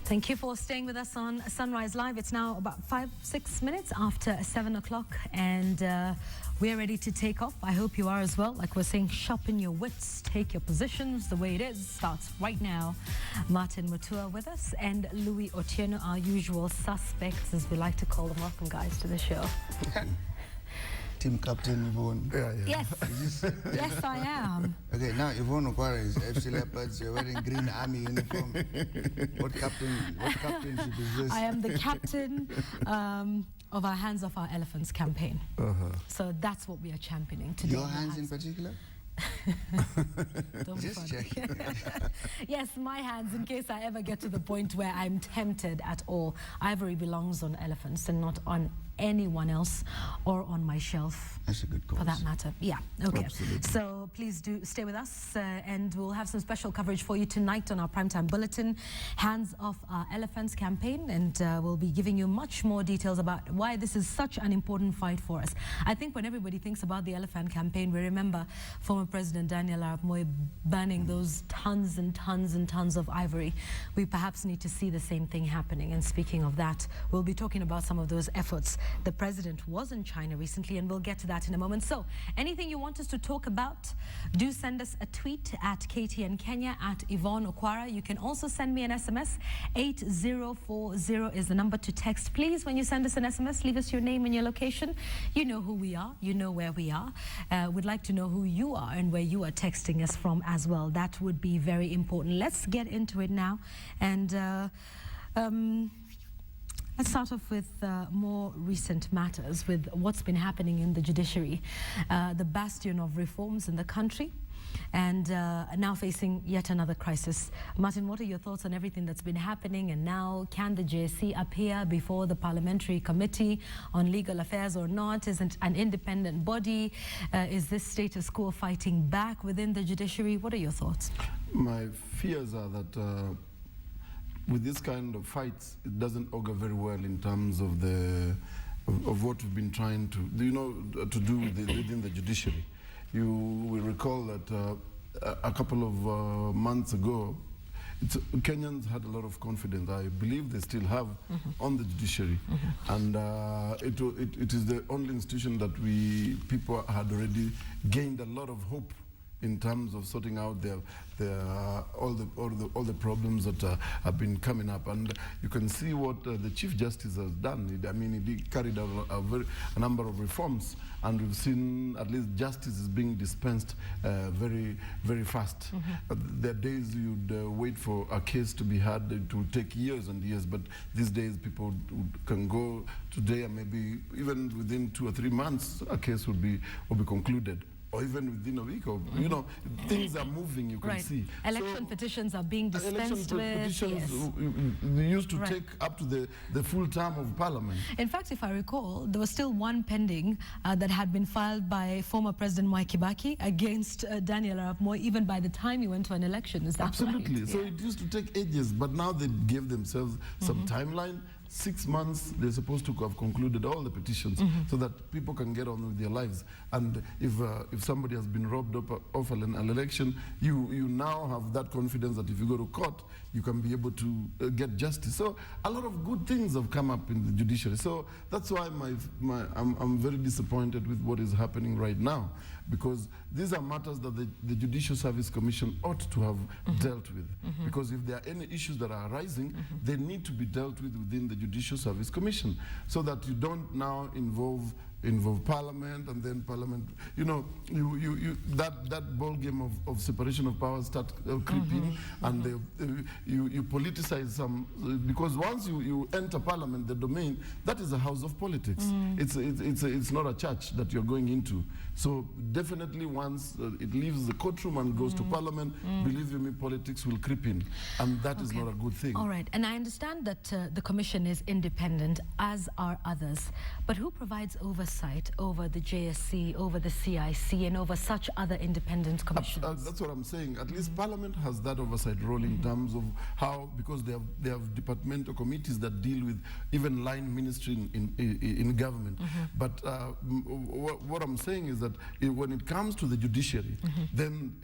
Thank you for staying with us on Sunrise Live. It's now about 5-6 minutes after 7 o'clock, and we're ready to take off. I hope you are as well. Like we're saying, sharpen your wits, take your positions. The way it is starts right now. Martin Mutua with us, and Louis Otieno, our usual suspects, as we like to call them. Welcome, guys, to the show. Team Captain Yvonne. Yes, yes, I am. Okay, now Yvonne Okwara is FC Leopards. You're wearing green army uniform. What captainship is this? I am the captain of our Hands Off Our Elephants campaign. So that's what we are championing today. Your hands in particular? Don't Just checking. Yes, my hands, in case I ever get to the point where I'm tempted at all. Ivory belongs on elephants and not on anyone else or on my shelf. That's a good cause. For that matter. Yeah, okay. Absolutely. So please do stay with us, and we'll have some special coverage for you tonight on our Primetime Bulletin, Hands Off Our Elephants campaign, and we'll be giving you much more details about why this is such an important fight for us. I think when everybody thinks about the elephant campaign, we remember former President Daniel Arap Moi burning those tons and tons and tons of ivory. We perhaps need to see the same thing happening. And speaking of that, we'll be talking about some of those efforts. The president was in China recently, and we'll get to that in a moment. So anything you want us to talk about, do send us a tweet at KTN Kenya, at Yvonne Okwara. You can also send me an SMS. 8040 is the number to text. Please, when you send us an SMS, leave us your name and your location. You know who we are. You know where we are. We'd like to know who you are and where you are texting us from as well. That would be very important. Let's get into it now. And let's start off with more recent matters, with what's been happening in the judiciary, the bastion of reforms in the country, and now facing yet another crisis. Martin, what are your thoughts on everything that's been happening? And now, can the JSC appear before the Parliamentary Committee on Legal Affairs or not? Isn't an independent body? Is this status quo fighting back within the judiciary? What are your thoughts? My fears are that with this kind of fights, it doesn't augur very well in terms of of what we've been trying to do within the judiciary. You will recall that a couple of months ago, Kenyans had a lot of confidence. I believe they still have on the judiciary, and it is the only institution that people had already gained a lot of hope in terms of sorting out all the problems that have been coming up. And you can see what the Chief Justice has done. I mean, he carried out a number of reforms, and we've seen at least justice is being dispensed very, very fast. There are days you'd wait for a case to be heard. It will take years and years, but these days people can go today, and maybe even within 2 or 3 months, a case will be concluded. Or even within a week, or things are moving. You can see. Election petitions are being dispensed with. Petitions used to take up to the full term of Parliament. In fact, if I recall, there was still one pending that had been filed by former President Mwai Kibaki against Daniel Arap Moi, even by the time he went to an election. Is that absolutely right? So it used to take ages, but now they gave themselves some timeline. 6 months, they're supposed to have concluded all the petitions so that people can get on with their lives. And if somebody has been robbed of an election, you now have that confidence that if you go to court, you can be able to get justice. So a lot of good things have come up in the judiciary. So that's why I'm very disappointed with what is happening right now, because these are matters that the Judicial Service Commission ought to have dealt with. Because if there are any issues that are arising, they need to be dealt with within the Judicial Service Commission, so that you don't now involve Parliament, and then Parliament, that ball game of separation of powers start creeping, and you politicize some, because once you enter Parliament, the domain, that is a house of politics. It's not a church that you're going into. So definitely once it leaves the courtroom and goes to Parliament, believe you me, politics will creep in, and that is not a good thing. All right, and I understand that the Commission is independent, as are others, but who provides oversight oversight over the JSC, over the CIC, and over such other independent commissions? That's what I'm saying. At least Parliament has that oversight role in terms of how, because they have departmental committees that deal with even line ministry in government. But what I'm saying is that when it comes to the judiciary, then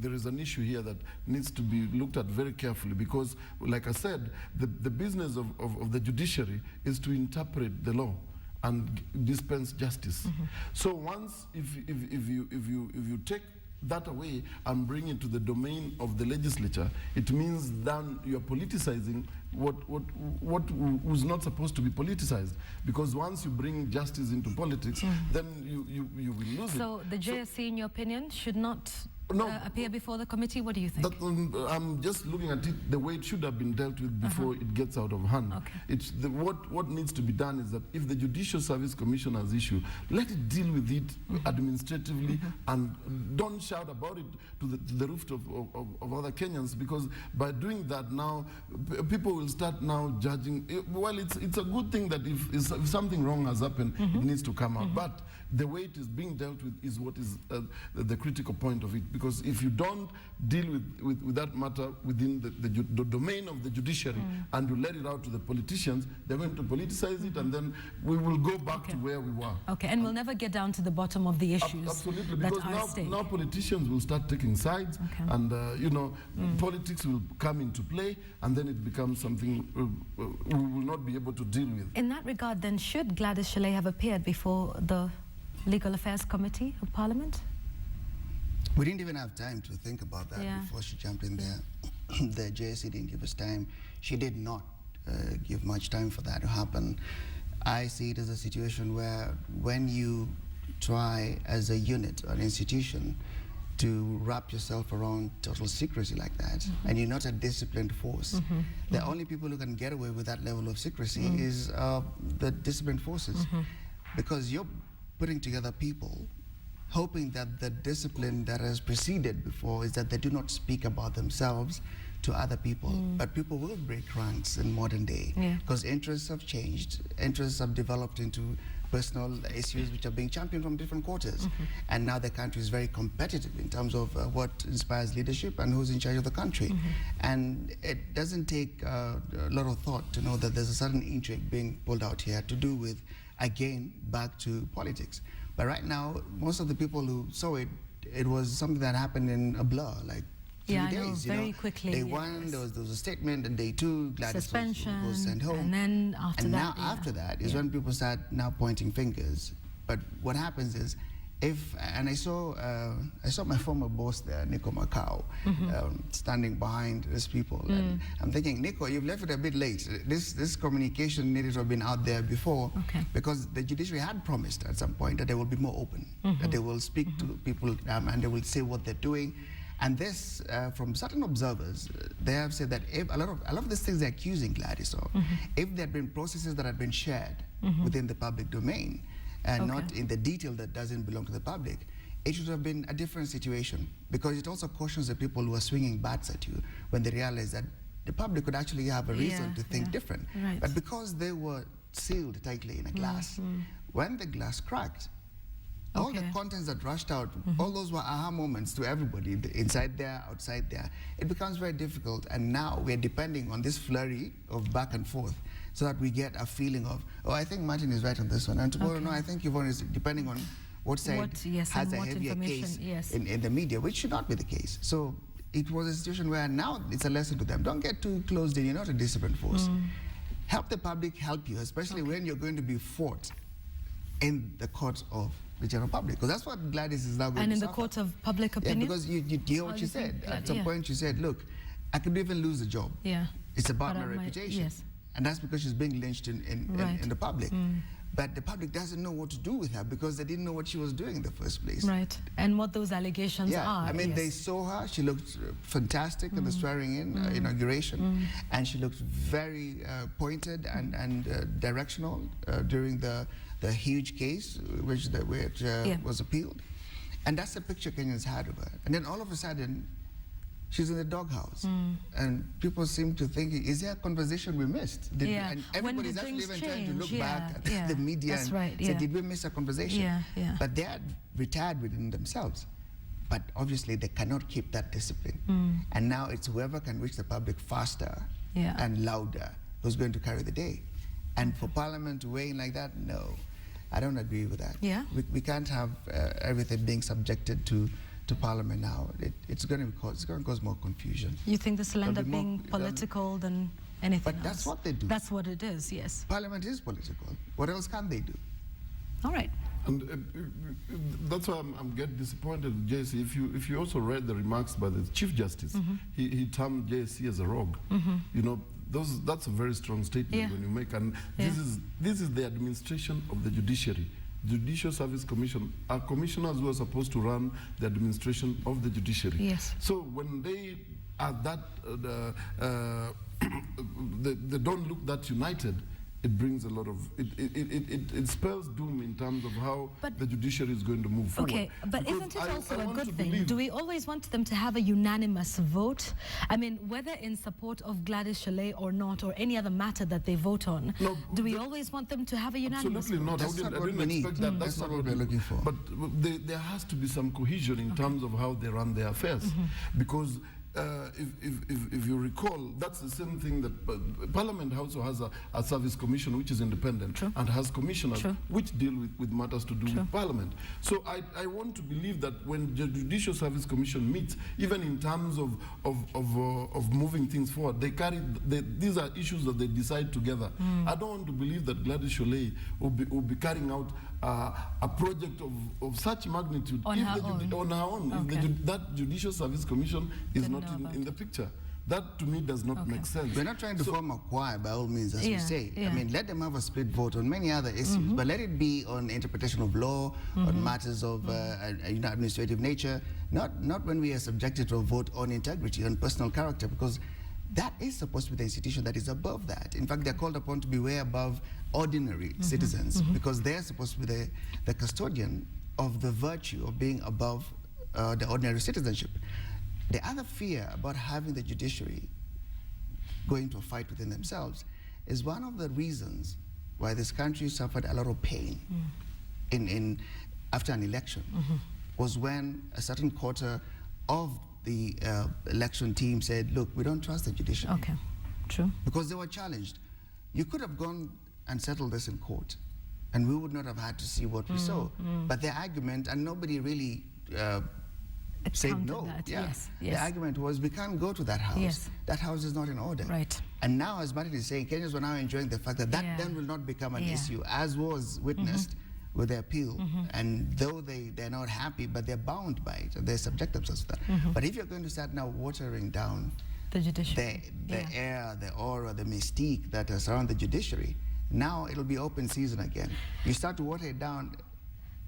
there is an issue here that needs to be looked at very carefully, because, like I said, the business of the judiciary is to interpret the law and dispense justice. So once, if you take that away and bring it to the domain of the legislature, it means then you're politicizing what was not supposed to be politicized. Because once you bring justice into politics, then you will lose it. So the JSC, in your opinion, should not appear before the committee? What do you think? I'm just looking at it the way it should have been dealt with before it gets out of hand. It's what needs to be done is that if the Judicial Service Commission has issue, let it deal with it administratively, and don't shout about it to the roof of other Kenyans, because by doing that now, people will start now judging. Well, it's a good thing that if something wrong has happened, it needs to come out. But the way it is being dealt with is what is the critical point of it. Because if you don't deal with that matter within the domain of the judiciary and you let it out to the politicians, they're going to politicize it, and then we will go back to where we were. Okay, and we'll never get down to the bottom of the issues. Absolutely, that because are at stake. now politicians will start taking sides, and politics will come into play, and then it becomes something we will not be able to deal with. In that regard, then, should Gladys Shelley have appeared before the Legal Affairs Committee of Parliament? We didn't even have time to think about that before she jumped in there. The JSC didn't give us time. She did not give much time for that to happen. I see it as a situation where when you try as a unit or an institution to wrap yourself around total secrecy like that, and you're not a disciplined force, the only people who can get away with that level of secrecy is the disciplined forces. Because you're putting together people hoping that the discipline that has preceded before is that they do not speak about themselves to other people. But people will break ranks in modern day because interests have changed, interests have developed into personal issues which are being championed from different quarters. And now the country is very competitive in terms of what inspires leadership and who's in charge of the country. And it doesn't take a lot of thought to know that there's a certain intrigue being pulled out here to do with, again, back to politics. But right now, most of the people who saw it, it was something that happened in a blur, like 3 days. Very quickly. Day one, there was a statement, and day two, Gladys suspension, was sent home. And then after that, now after that is when people start now pointing fingers. But what happens is, and I saw my former boss there, Nico Macau, standing behind these people, and I'm thinking, Nico, you've left it a bit late. This communication needed to have been out there before, because the judiciary had promised at some point that they will be more open, that they will speak to people and they will say what they're doing. And this, from certain observers, they have said that if a lot of these things they're accusing Gladys of, if there had been processes that had been shared within the public domain, and not in the detail that doesn't belong to the public, it should have been a different situation, because it also cautions the people who are swinging bats at you when they realize that the public could actually have a reason to think different. But because they were sealed tightly in a glass, when the glass cracked, all the contents that rushed out, all those were aha moments to everybody, inside there, outside there. It becomes very difficult, and now we're depending on this flurry of back and forth, so that we get a feeling of, oh, I think Martin is right on this one, and tomorrow, no, I think Yvonne is, depending on what side has a heavier case in the media, which should not be the case. So it was a situation where now it's a lesson to them. Don't get too closed in, you're not a disciplined force. Help the public help you, especially when you're going to be fought in the court of the general public, because that's what Gladys is now going to And in the suffer. court of public opinion? Because you hear what she said. At some point she said, look, I could even lose a job. It's about my reputation. And that's because she's being lynched in the public. But the public doesn't know what to do with her, because they didn't know what she was doing in the first place. And what those allegations are. I mean, they saw her, she looked fantastic at the swearing-in inauguration, and she looked very pointed and directional during the huge case which was appealed. And that's the picture Kenyans had of her. And then all of a sudden, she's in the doghouse. And people seem to think, is there a conversation we missed? Yeah. And When everybody's did actually things even trying to look change? back at Yeah, the media that's and right, say, yeah. did we miss a conversation? Yeah, yeah. But they are retired within themselves. But obviously they cannot keep that discipline. And now it's whoever can reach the public faster Yeah. and louder who's going to carry the day. And for Parliament to weigh in like that, no. I don't agree with that. Yeah? We can't have everything being subjected to Parliament now. It's going to cause more confusion. You think this will end There'll up be more- being political than anything But else? that's what they do. That's what it is, yes. Parliament is political. What else can they do? All right. And that's why I'm getting disappointed, JSC. If you also read the remarks by the Chief Justice, he termed JSC as a rogue. You know, that's a very strong statement Yeah. when you make. And Yeah. this is the administration of the judiciary. Judicial Service Commission are commissioners who are supposed to run the administration of the judiciary. Yes. So when they are that, they don't look that united, it brings a lot of, it spells doom in terms of how But- the judiciary is going to move forward. Okay, but Because isn't it I also a want good to thing? believe- Do we always want them to have a unanimous vote? I mean, whether in support of Gladys Chalet or not, or any other matter that they vote on, No, do we always want them to have a unanimous Absolutely vote? not. That's not I what didn't we need. expect that. That's not what we're looking for. But there has to be some cohesion in terms of how they run their affairs. Because if you recall, that's the same thing that Parliament also has a service commission which is independent. True. And has commissioners True. which deal with matters to do True. with Parliament. So I want to believe that when the Judicial Service Commission meets, even in terms of moving things forward, they carry, these are issues that they decide together. I don't want to believe that Gladys Chalet will be carrying out a project of such magnitude On if her the own. on her own. Okay. If that Judicial Service Commission is Didn't not know about in the picture. That to me does not Okay. make sense. We're not trying to form a choir by all means, as Yeah, we say. yeah. I mean, let them have a split vote on many other issues, but let it be on interpretation of law, on matters of administrative nature, not when we are subjected to a vote on integrity, on personal character, because that is supposed to be the institution that is above that. In fact, they're called upon to be way above ordinary citizens, because they're supposed to be the custodian of the virtue of being above the ordinary citizenship. The other fear about having the judiciary going to a fight within themselves is one of the reasons why this country suffered a lot of pain after an election, was when a certain quarter of the election team said, look, we don't trust the judiciary. Okay, true. Because they were challenged. You could have gone and settled this in court, and we would not have had to see what we saw. But their argument, and nobody really said Countered no. that, Yeah. yes, The yes. argument was, we can't go to that house. Yes. That house is not in order. Right. And now, as Martin is saying, Kenyans were now enjoying the fact that Yeah. then will not become an Yeah. issue, as was witnessed with the appeal. And though they're not happy, but they're bound by it, and they subject themselves to that. But if you're going to start now watering down The judiciary. the Yeah. air, the aura, the mystique that surround the judiciary, now it'll be open season again. You start to water it down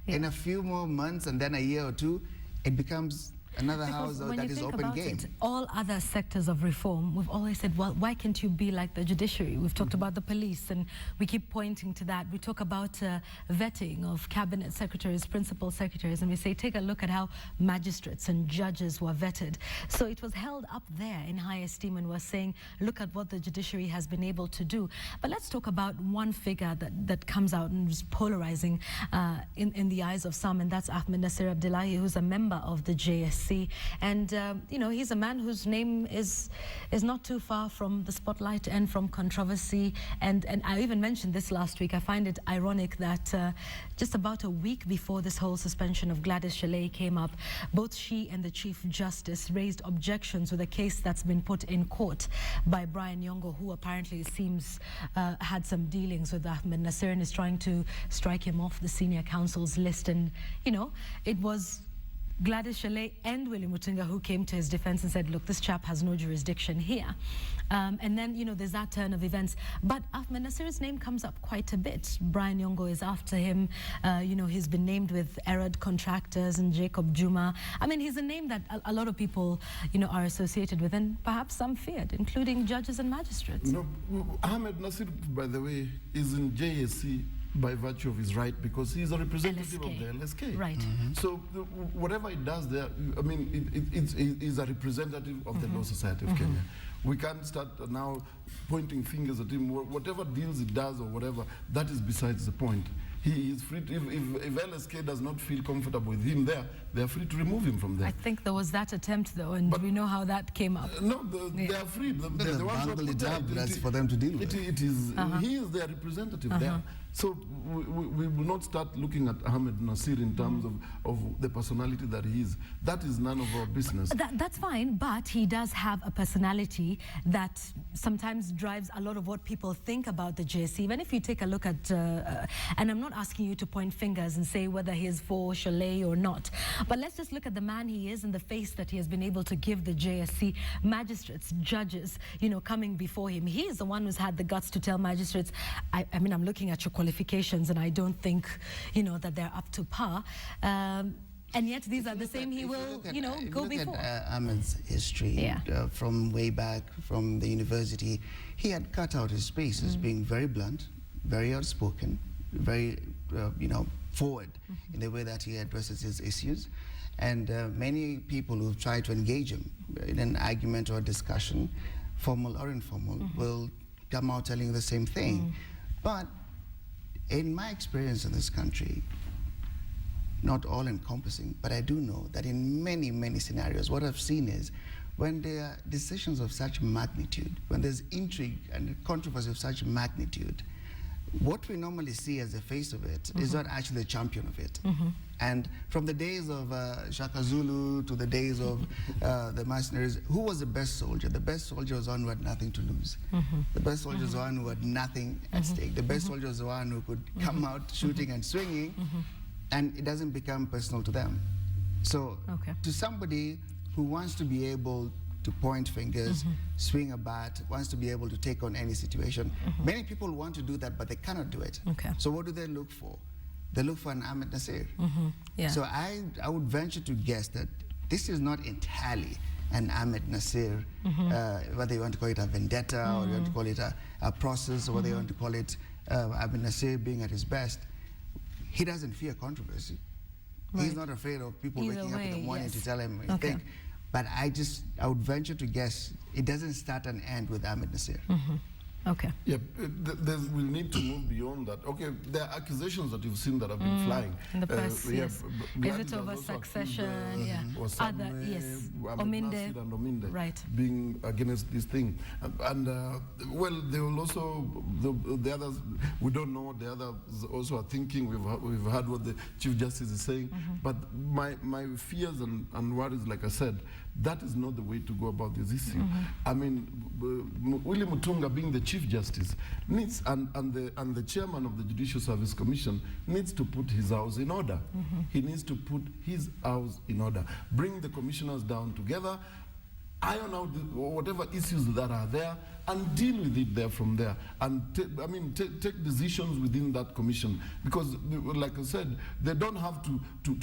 in a few more months, and then a year or two, it becomes another Because house when that you is think open about game. it, all other sectors of reform, we've always said, well, why can't you be like the judiciary? We've talked about the police, and we keep pointing to that. We talk about vetting of cabinet secretaries, principal secretaries, and we say, take a look at how magistrates and judges were vetted. So it was held up there in high esteem, and we're saying, look at what the judiciary has been able to do. But let's talk about one figure that comes out and is polarizing in the eyes of some, and that's Ahmed Nasir Abdullahi, who's a member of the JSC. And, you know, he's a man whose name is not too far from the spotlight and from controversy. And I even mentioned this last week. I find it ironic that just about a week before this whole suspension of Gladys Chalet came up, both she and the Chief Justice raised objections with a case that's been put in court by Brian Nyong'o, who apparently seems had some dealings with Ahmed Nasir and is trying to strike him off the senior counsel's list. And, you know, it was Gladys Chalet and William Mutunga who came to his defense and said, look, this chap has no jurisdiction here. And then, you know, there's that turn of events. But Ahmed Nasir's name comes up quite a bit. Brian Nyong'o is after him. You know, he's been named with Erad Contractors and Jacob Juma. I mean, he's a name that a lot of people, you know, are associated with, and perhaps some feared, including judges and magistrates. No, Ahmed Nasir, by the way, is in JSC by virtue of his right because he is a representative LSK. of the LSK. Right. So whatever he does there, I mean, he's a representative of the Law Society of Kenya. We can't start now pointing fingers at him. Whatever deals he does or whatever, that is besides the point. He is free to, if LSK does not feel comfortable with him there, they are free to remove him from there. I think there was that attempt though, and we know how that came up. No, they are free. The ones who put there, that's for them to deal with. It is, he is their representative there. So we will not start looking at Ahmed Nasir in terms of the personality that he is. That is none of our business. That's fine, but he does have a personality that sometimes drives a lot of what people think about the JSC. Even if you take a look at, and I'm not asking you to point fingers and say whether he is for Chalet or not, but let's just look at the man he is and the face that he has been able to give the JSC magistrates, judges, you know, coming before him. He is the one who's had the guts to tell magistrates, I mean, I'm looking at your qualifications and I don't think, you know, that they're up to par. And yet these are the same he will, you know, go before. Ahmed's history from way back from the university, he had cut out his space as being very blunt, very outspoken, very, you know, forward in the way that he addresses his issues. And many people who've tried to engage him in an argument or discussion, formal or informal, will come out telling the same thing. But in my experience in this country, not all encompassing, but I do know that in many, many scenarios, what I've seen is when there are decisions of such magnitude, when there's intrigue and controversy of such magnitude, what we normally see as the face of it is not actually the champion of it. And from the days of Shaka Zulu to the days of the mercenaries, who was the best soldier? The best soldier was one who had nothing to lose. The best soldier was one who had nothing at stake. The best soldier was the one who could come out shooting and swinging, and it doesn't become personal to them. So to somebody who wants to be able to point fingers, swing a bat, wants to be able to take on any situation. Many people want to do that, but they cannot do it. So what do they look for? They look for an Ahmed Nasir. So I would venture to guess that this is not entirely an Ahmed Nasir, whether you want to call it a vendetta or you want to call it a process, or whether you want to call it Ahmed Nasir being at his best. He doesn't fear controversy. He's not afraid of people waking up in the morning to tell him what he thinks. But I would venture to guess it doesn't start and end with Ahmed Nasir. Yeah, we need to move beyond that. Okay, there are accusations that you've seen that have been flying. In the press, yes. Is it over succession? Other, yes. Ominde being against this thing. And, well, they will also, the others, we don't know what the others also are thinking. We've heard what the Chief Justice is saying. But my fears and worries, like I said, that is not the way to go about this issue. I mean, Willie Mutunga being the Chief Justice needs, and the chairman of the Judicial Service Commission needs to put his house in order. He needs to put his house in order. Bring the commissioners down together, iron out whatever issues that are there, and deal with it there from there. And take decisions within that commission, because, like I said, they don't have to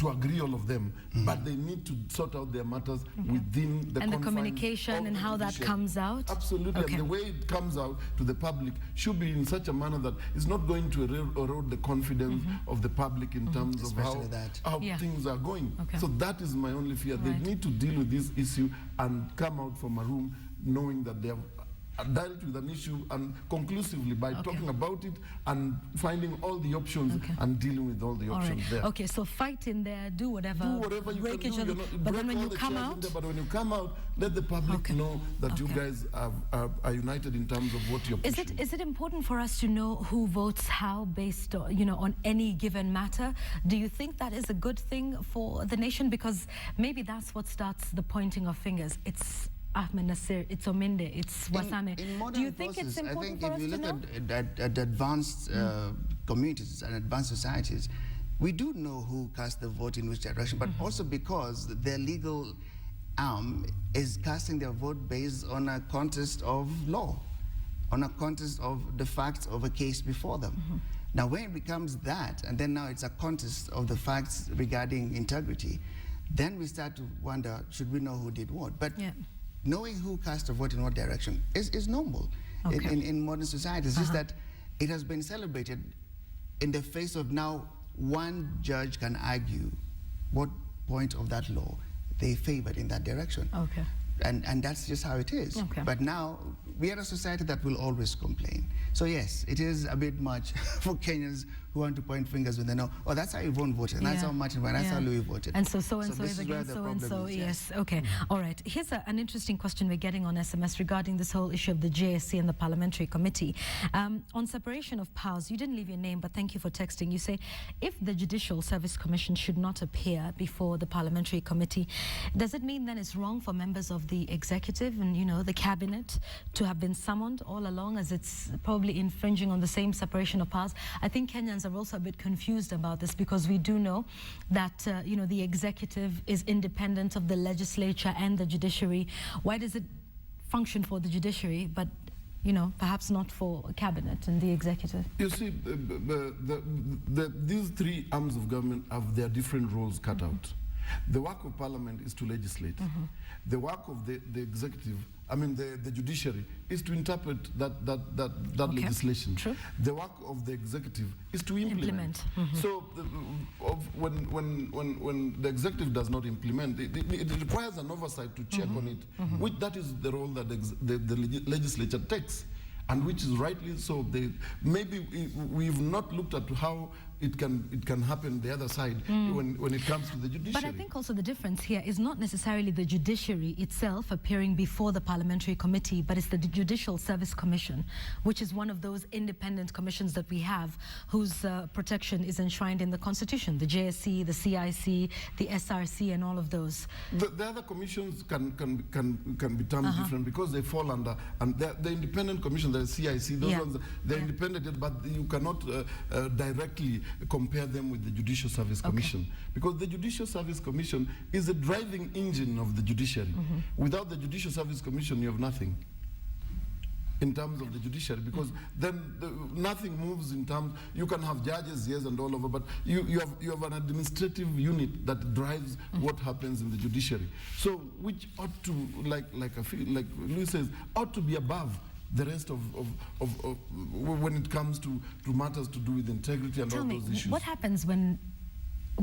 agree all of them, but they need to sort out their matters within the and the communication and how that comes out. Absolutely, and the way it comes out to the public should be in such a manner that it's not going to erode the confidence of the public in terms of how things are going. So that is my only fear. They need to deal with this issue and come out from a room knowing that they have dealt with an issue and conclusively by talking about it and finding all the options and dealing with all the options there. Okay, so fight in there, do whatever you break can do. But then when you come out, but when you come out, let the public know that you guys are united in terms of what you're pushing. Is it important for us to know who votes how based on, on any given matter? Do you think that is a good thing for the nation? Because maybe that's what starts the pointing of fingers. It's Ahmed Nasir, it's Ominde, it's Wasame. Do you think it's important for us to know? I think if you look at advanced communities and advanced societies, we do know who cast the vote in which direction, but also because their legal arm is casting their vote based on a context of law, on a context of the facts of a case before them. Now, when it becomes that, and then now it's a context of the facts regarding integrity, then we start to wonder, should we know who did what? But knowing who cast a vote in what direction is normal in modern society. It's just that it has been celebrated in the face of now, one judge can argue what point of that law they favored in that direction. Okay. And that's just how it is. Okay. But now, we are a society that will always complain. So yes, it is a bit much for Kenyans who want to point fingers when they know, oh, that's how Yvonne voted, and that's how Martin voted, that's how Louis voted. And so-and-so this is where against the problem so-and-so, is, yes. Okay, all right. Here's an interesting question we're getting on SMS regarding this whole issue of the JSC and the Parliamentary Committee. On separation of powers, you didn't leave your name, but thank you for texting. You say, if the Judicial Service Commission should not appear before the Parliamentary Committee, does it mean then it's wrong for members of the executive and, you know, the cabinet to have been summoned all along, as it's probably infringing on the same separation of powers? I think Kenyans are also a bit confused about this, because we do know that you know, the executive is independent of the legislature and the judiciary. Why does it function for the judiciary, but, you know, perhaps not for cabinet and the executive? You see, these three arms of government have their different roles cut out. The work of Parliament is to legislate. The work of the executive, I mean the judiciary, is to interpret that legislation. True. The work of the executive is to implement. So when the executive does not implement, it requires an oversight to check on it, which that is the role that the legislature takes. And which is rightly so. Maybe we've not looked at how it can happen the other side when it comes to the judiciary. But I think also the difference here is not necessarily the judiciary itself appearing before the Parliamentary Committee, but it's the Judicial Service Commission, which is one of those independent commissions that we have, whose protection is enshrined in the Constitution. The JSC, the CIC, the SRC, and all of those. The other commissions can be termed different, because they fall under, and the independent commission, the CIC, those ones, they're independent, but you cannot directly compare them with the Judicial Service Commission, because the Judicial Service Commission is the driving engine of the judiciary. Without the Judicial Service Commission, you have nothing in terms of the judiciary, because then nothing moves in terms. You can have judges, yes, and all over, but you have an administrative unit that drives what happens in the judiciary. So, which ought to, like Louis says, ought to be above the rest of when it comes to matters to do with integrity and all those issues. What happens when,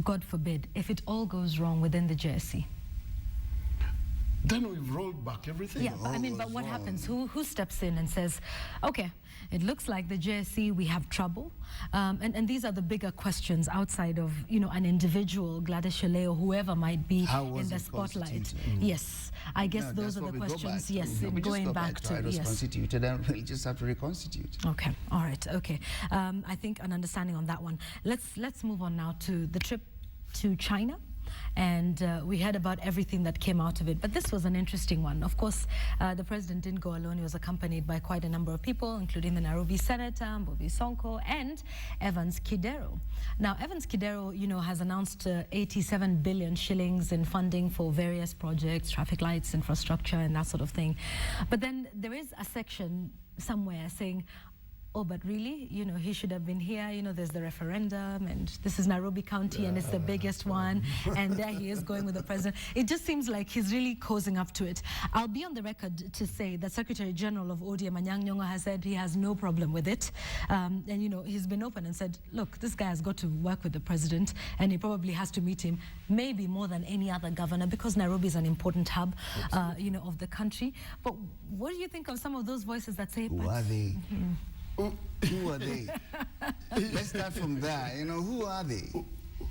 God forbid, if it all goes wrong within the JSC? Then we've rolled back everything. Yeah, but, I mean, but what happens? Who steps in and says, okay, it looks like the JSC, we have trouble. And these are the bigger questions outside of, you know, an individual, Gladys Shele, or whoever might be in the spotlight. Yes, I guess those are the questions, yes, going back to, it was constituted, and we'll just have to reconstitute. Okay, all right, okay. I think an understanding on that one. Let's move on now to the trip to China. And we heard about everything that came out of it. But this was an interesting one. Of course, the president didn't go alone. He was accompanied by quite a number of people, including the Nairobi Senator, Mbovi Sonko, and Evans Kidero. Now, Evans Kidero, you know, has announced 87 billion shillings in funding for various projects, traffic lights, infrastructure, and that sort of thing. But then there is a section somewhere saying, oh, but really, you know, he should have been here. You know, there's the referendum, and this is Nairobi County, and it's the biggest one, and there he is going with the president. It just seems like he's really cozying up to it. I'll be on the record to say that Secretary General of ODM, Anyang' Nyong'o, has said he has no problem with it. And, you know, he's been open and said, look, this guy has got to work with the president, and he probably has to meet him, maybe more than any other governor, because Nairobi is an important hub, you know, of the country. But what do you think of some of those voices that say, who are they? Who are they? Let's start from there. You know, who are they?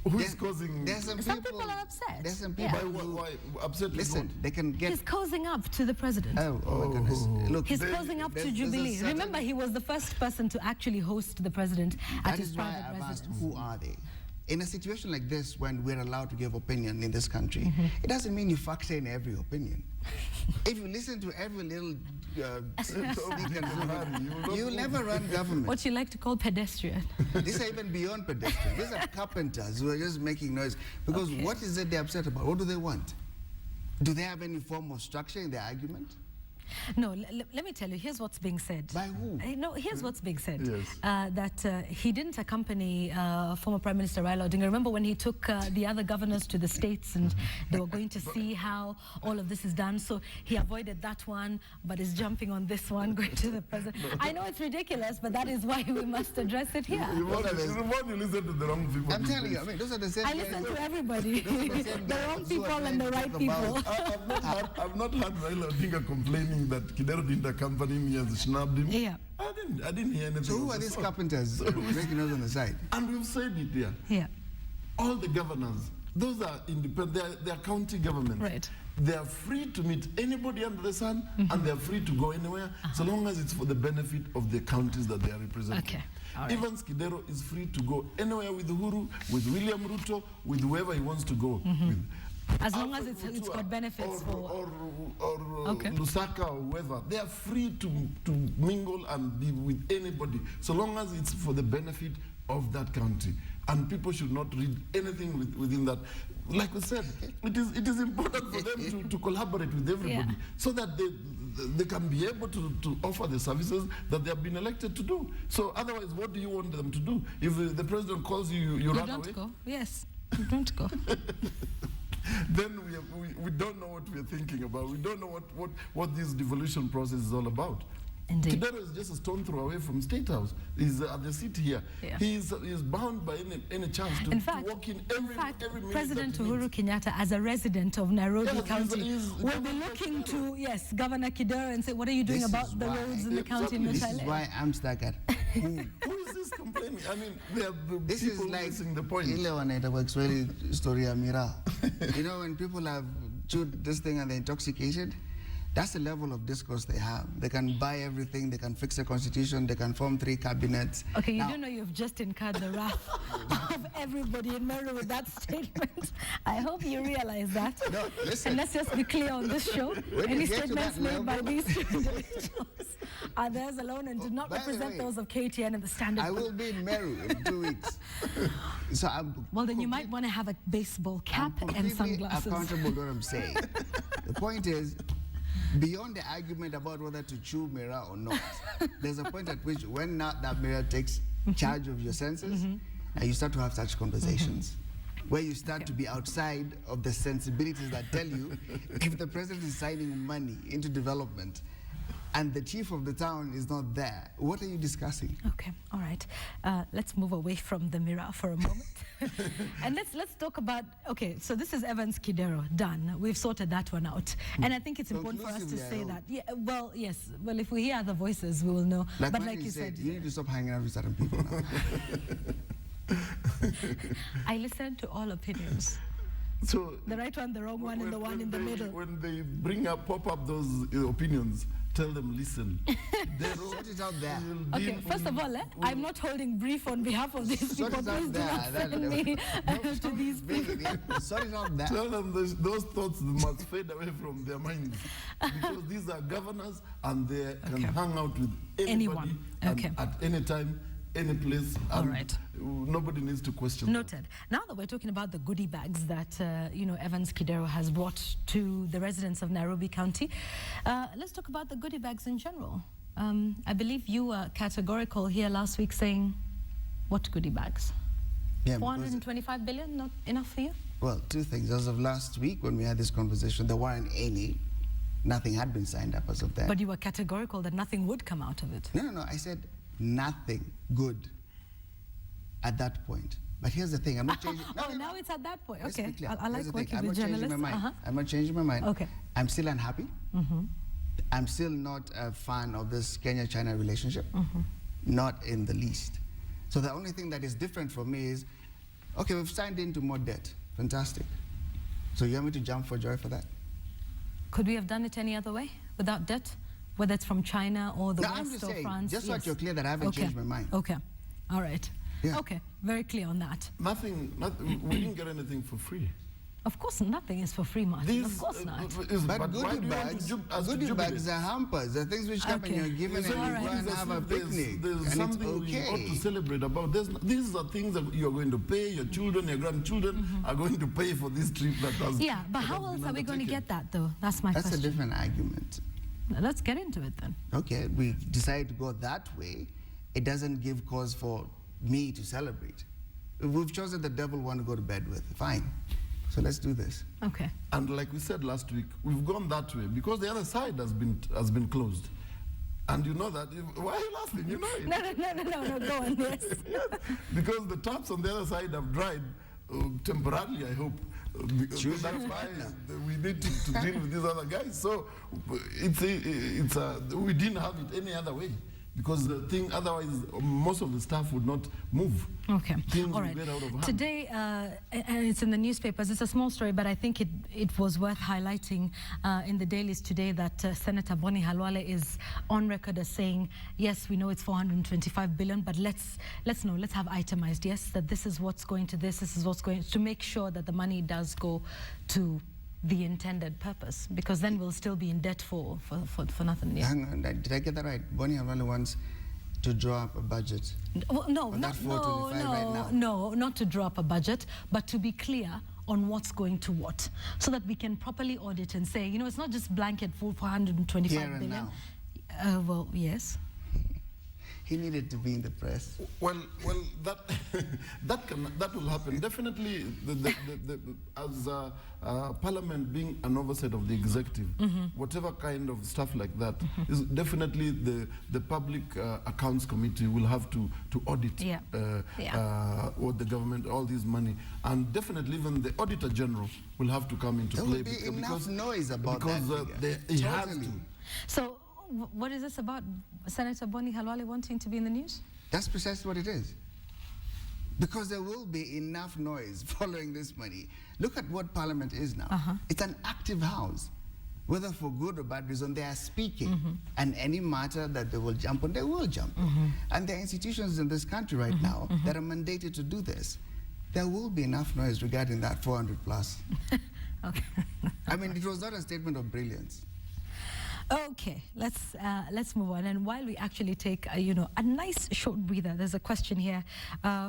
Who's causing? There's some people are upset. There's some people why upset? Listen, they can get. He's cozying up to the president. Oh my goodness! Look, he's cozying up to Jubilee. Remember, he was the first person to actually host the president at his private residence. That is why I've asked, who are they? In a situation like this, when we're allowed to give opinion in this country, it doesn't mean you factor in every opinion. If you listen to every little you'll never run government. What you like to call pedestrian. These are even beyond pedestrian. These are carpenters who are just making noise. Because what is it they're upset about? What do they want? Do they have any form of structure in their argument? No, let me tell you, here's what's being said. By who? No, here's what's being said. Yes. That he didn't accompany former Prime Minister Raila Odinga. Remember when he took the other governors to the States and they were going to see how all of this is done? So he avoided that one, but is jumping on this one, going to the president. I know it's ridiculous, but that is why we must address it here. You want to listen to the wrong people. I'm telling you, I mean, those are the same I guys. listen to everybody, the wrong people and the right people. I've not heard Raila Odinga complaining that Kidero didn't accompany me and snubbed him. Yeah. I didn't hear anything. So who of are the these sort. carpenters making noise on the side? And we've said it here. Yeah. All the governors, those are independent, they are county governments. Right. They are free to meet anybody under the sun, and they are free to go anywhere, so long as it's for the benefit of the counties that they are representing. Okay. All right. Evans Kidero is free to go anywhere with Uhuru, with William Ruto, with whoever he wants to go with. As long as Alfred it's Mutua got benefits or Okay. Lusaka or whoever, they are free to mingle and be with anybody, so long as it's for the benefit of that county. And people should not read anything within that. Like we said, it is important for them to collaborate with everybody, Yeah. so that they can be able to offer the services that they have been elected to do. So otherwise, what do you want them to do? If the president calls you, you run don't away? go. Yes, you don't go. Then we don't know what we're thinking about. We don't know what this devolution process is all about. Indeed. Kidero is just a stone throw away from State House. He's at the seat here. Yeah. He is bound by any chance to, In fact, to walk in every minute President that he Uhuru needs. Kenyatta, as a resident of Nairobi Yes, County, he's will be Governor looking Kidero. to, yes, Governor Kidero and say, what are you doing This is about the why- roads in the county in Exactly. which This I is live? why I'm staggered. Who is this complaining? I mean, they are the This is people like missing the point. ile wanaita kwa Kiswahili story ya miraa. You know, when people have chewed this thing and they're intoxicated, that's the level of discourse they have. They can buy everything, they can fix a constitution, they can form 3 cabinets. Okay, you Now, do know you've just incurred the wrath of everybody in Meru with that statement. I hope you realize that. No, listen. And let's just be clear on this show. When you Any get to statements that made by level- these 2 individuals are theirs alone and do not by the represent way, those of KTN and the Standard. I will be in Meru in 2 weeks. So I'm Well, then you might want to have a baseball cap I'm and completely sunglasses. accountable to what I'm saying. The point is, beyond the argument about whether to chew mirror or not, there's a point at which when not that mirror takes charge of your senses, and you start to have such conversations. Where you start to be outside of the sensibilities that tell you if the president is signing money into development and the chief of the town is not there, what are you discussing? Okay, all right. Let's move away from the mirror for a moment. And let's talk about, okay, so this is Evans Kidero, done. We've sorted that one out. And I think it's important for us to Conclusively, I say hope. that. Yeah, well, yes. Well, if we hear other voices, we will know. Like But when like you said, you need to stop hanging out with certain people now. I listen to all opinions. So The right one, the wrong one, and the one in the middle. When they pop up those opinions, tell them, listen. Sort it out there. Okay, first of all, I'm not holding brief on behalf of these Sort people. it out Please do not there. send me to these people. Sort it out there. Tell them those thoughts must fade away from their minds, because these are governors and they can hang out with anybody Anyone. and Okay. at any time, any place. All and right. Nobody needs to question. Noted. Now that we're talking about the goodie bags that Evans Kidero has brought to the residents of Nairobi County, let's talk about the goodie bags in general. I believe you were categorical here last week saying, what goodie bags? Yeah, because- 425 billion, not enough for you? Well, 2 things. As of last week, when we had this conversation, there weren't any. Nothing had been signed up as of then. But you were categorical that nothing would come out of it. No. I said nothing good at that point. But here's the thing. I'm not changing. Now it's at that point. Let's Okay. be clear. I like Here's the thing, working I'm with not changing journalists. my mind. Uh-huh. I'm not changing my mind. Okay. I'm still unhappy. I'm still not a fan of this Kenya-China relationship. Not in the least. So the only thing that is different for me is, okay, we've signed into more debt. Fantastic. So you want me to jump for joy for that? Could we have done it any other way without debt? Whether it's from China or the No, I'm West just or saying, France? just so that you're clear that I haven't Okay. changed my mind. Okay. All right. Yeah. Okay. Very clear on that. Nothing. We didn't get anything for free. Of course, nothing is for free, Martin. Of course not. But why goodie do you want bags, to us to goodie jubilate? bags are hampers. They're things which come and Okay. you're given So and all you right. go and it's as have a if there's- picnic. There's and it's something we ought to okay. celebrate about. These are things that you are going to pay. Your children, your grandchildren are going to pay for this trip that has. Yeah, but that how has else been are we going to undertaken. get that, though? That's my That's a question. different argument. Let's get into it then. Okay, we decide to go that way. It doesn't give cause for me to celebrate. If we've chosen the devil one to go to bed with, fine. So let's do this. Okay. And like we said last week, we've gone that way because the other side has been closed. And you know that. Why are you laughing? You know it. No, go on, yes. Yes, because the taps on the other side have dried temporarily, I hope. Because that's why we need to deal with these other guys. So we didn't have it any other way. Because the thing, otherwise, most of the staff would not move. Okay. Things All would right. get out of hand. Today, and it's in the newspapers, it's a small story, but I think it was worth highlighting in the dailies today that Senator Boni Halwale is on record as saying, yes, we know it's 425 billion, but let's have itemized, yes, that this is what's going to this is what's going to make sure that the money does go to the intended purpose, because then we'll still be in debt for nothing. Yeah. Hang on, did I get that right? Boni Halwale wants to draw up a budget. Well, no, But that's 425 right now. no, not to draw up a budget, but to be clear on what's going to what, so that we can properly audit and say, you know, it's not just blanket for 425 Here and billion. now. Well, yes. He needed to be in the press. Well, that will happen. Definitely, as Parliament being an oversight of the executive, whatever kind of stuff like that, is definitely the Public Accounts Committee will have to audit what the government, all this money, and definitely even the Auditor General will have to come into There play will be enough noise about because that. he has to. So, what is this about Senator Boni Halwale wanting to be in the news? That's precisely what it is. Because there will be enough noise following this money. Look at what Parliament is now. It's an active house. Whether for good or bad reason, they are speaking. And any matter that they will jump on, they will jump on. And there are institutions in this country right now that are mandated to do this. There will be enough noise regarding that 400 plus. Okay. I mean, it was not a statement of brilliance. Okay, let's move on. And while we actually take a nice short breather, there's a question here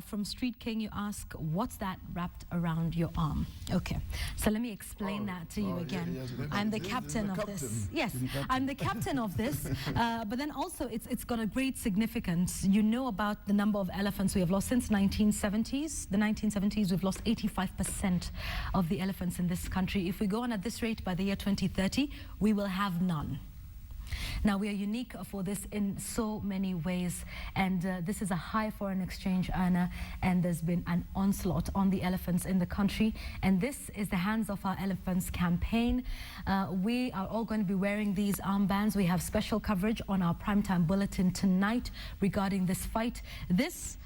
from Street King. You ask, "What's that wrapped around your arm?" Okay, so let me explain that to you again. I'm the captain of this. Yes, I'm the captain of this. But then also, it's got a great significance. You know about the number of elephants we have lost since 1970s. The 1970s, we've lost 85% of the elephants in this country. If we go on at this rate, by the year 2030, we will have none. Now, we are unique for this in so many ways, and this is a high foreign exchange earner, and there's been an onslaught on the elephants in the country, and this is the Hands Off Our Elephants campaign. We are all going to be wearing these armbands. We have special coverage on our primetime bulletin tonight regarding this fight. This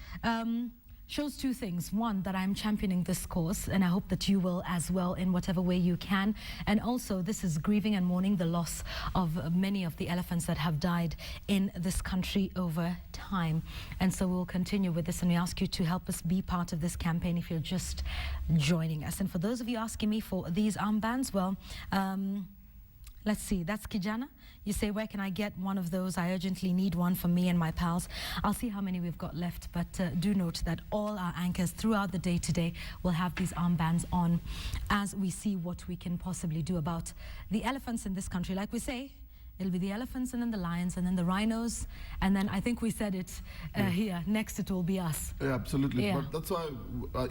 shows two things. One, that I'm championing this cause, and I hope that you will as well in whatever way you can. And also, this is grieving and mourning the loss of many of the elephants that have died in this country over time. And so we'll continue with this, and we ask you to help us be part of this campaign if you're just joining us. And for those of you asking me for these armbands, well, let's see, that's Kijana. You say, where can I get one of those? I urgently need one for me and my pals. I'll see how many we've got left, but do note that all our anchors throughout the day today will have these armbands on as we see what we can possibly do about the elephants in this country. Like we say, it'll be the elephants and then the lions and then the rhinos, and then I think we said it here, next it will be us. Yeah, absolutely. Yeah. But that's why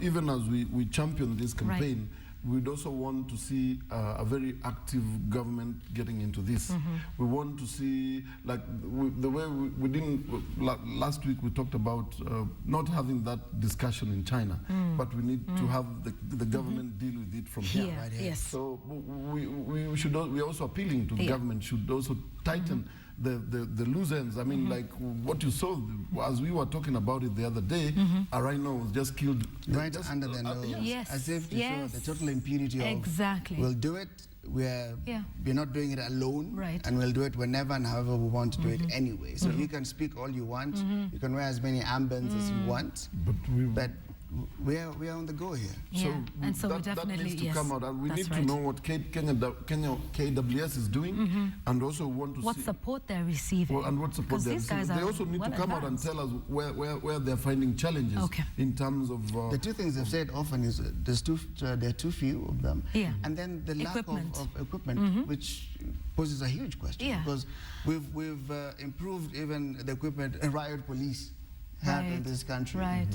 even as we champion this campaign, we'd also want to see a very active government getting into this. We want to see, like, the way we didn't, last week we talked about not having that discussion in China, but we need to have the government deal with it from here. Right here. Yes. So we're also appealing to the government should also tighten the loose ends. I mean, like what you saw, as we were talking about it the other day, a rhino was just killed. Right under their nose. Yes. As if to show the total impunity of, exactly. We'll do it, we're not doing it alone, and we'll do it whenever and however we want to do it anyway. So you can speak all you want, you can wear as many armbands as you want, but we are on the go here. Yeah, and so we that definitely, needs to yes, come out, and we that's need to right. know what Kenya KWS is doing, and also want to What see support they're receiving. well, and what support 'Cause they're these guys receiving. They are also need well to come out and advanced. tell us where they're finding challenges Okay. in terms of The two things they've said often is there are too few of them, Yeah. and then the lack Equipment. of equipment, which poses a huge question, Yeah. because we've improved even the equipment riot police have in Right, this country. right.